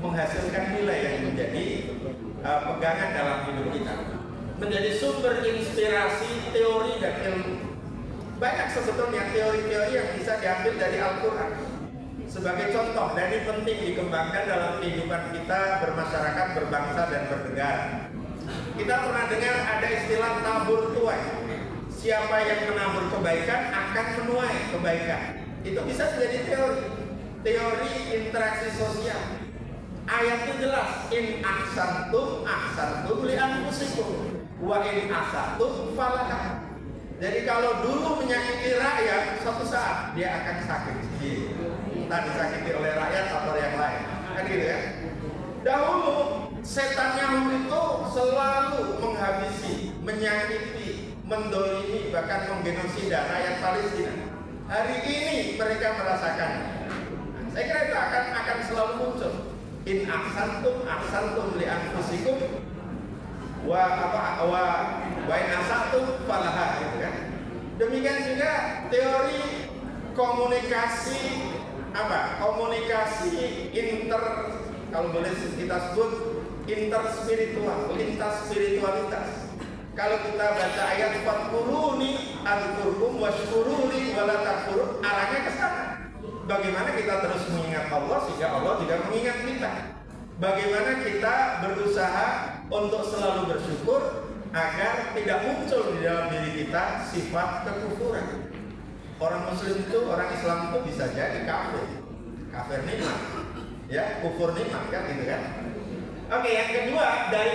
S2: menghasilkan nilai yang menjadi pegangan dalam hidup kita, menjadi sumber inspirasi, teori dan ilmu. Banyak sebetulnya teori-teori yang bisa diambil dari Al-Quran sebagai contoh, dan ini penting dikembangkan dalam kehidupan kita bermasyarakat, berbangsa dan bernegara. Kita pernah dengar ada istilah tabur tuai. Siapa yang menabur kebaikan akan menuai kebaikan. Itu bisa menjadi teori interaksi sosial. Ayatnya jelas, in ahsantum li anfusikum wa in asatum falaha. Jadi kalau dulu menyakiti rakyat, suatu saat dia akan sakit sendiri, entah disakiti oleh rakyat atau yang lain, kan gitu ya. Dahulu setan Yahudi itu selalu menghabisi, menyakiti, mendolimi, bahkan menggenosida rakyat Palestina. Hari ini mereka merasakan. Saya kira itu akan selalu muncul. In ahsantum li anfusikum wa in asatum falaha, gitu kan. Demikian juga teori komunikasi kalau boleh kita sebut interspiritual, lintas spiritualitas. Kalau kita baca ayat fadkuruni adzkurkum washkuruni wala takfurun, arahnya ke sana. Bagaimana kita terus mengingat Allah sehingga Allah juga mengingat kita. Bagaimana kita berusaha untuk selalu bersyukur agar tidak muncul di dalam diri kita sifat kekufuran. Orang Muslim itu, orang Islam itu bisa jadi kafir nikmat, ya, kufur nikmat kan, gitu kan. Oke, yang kedua, dari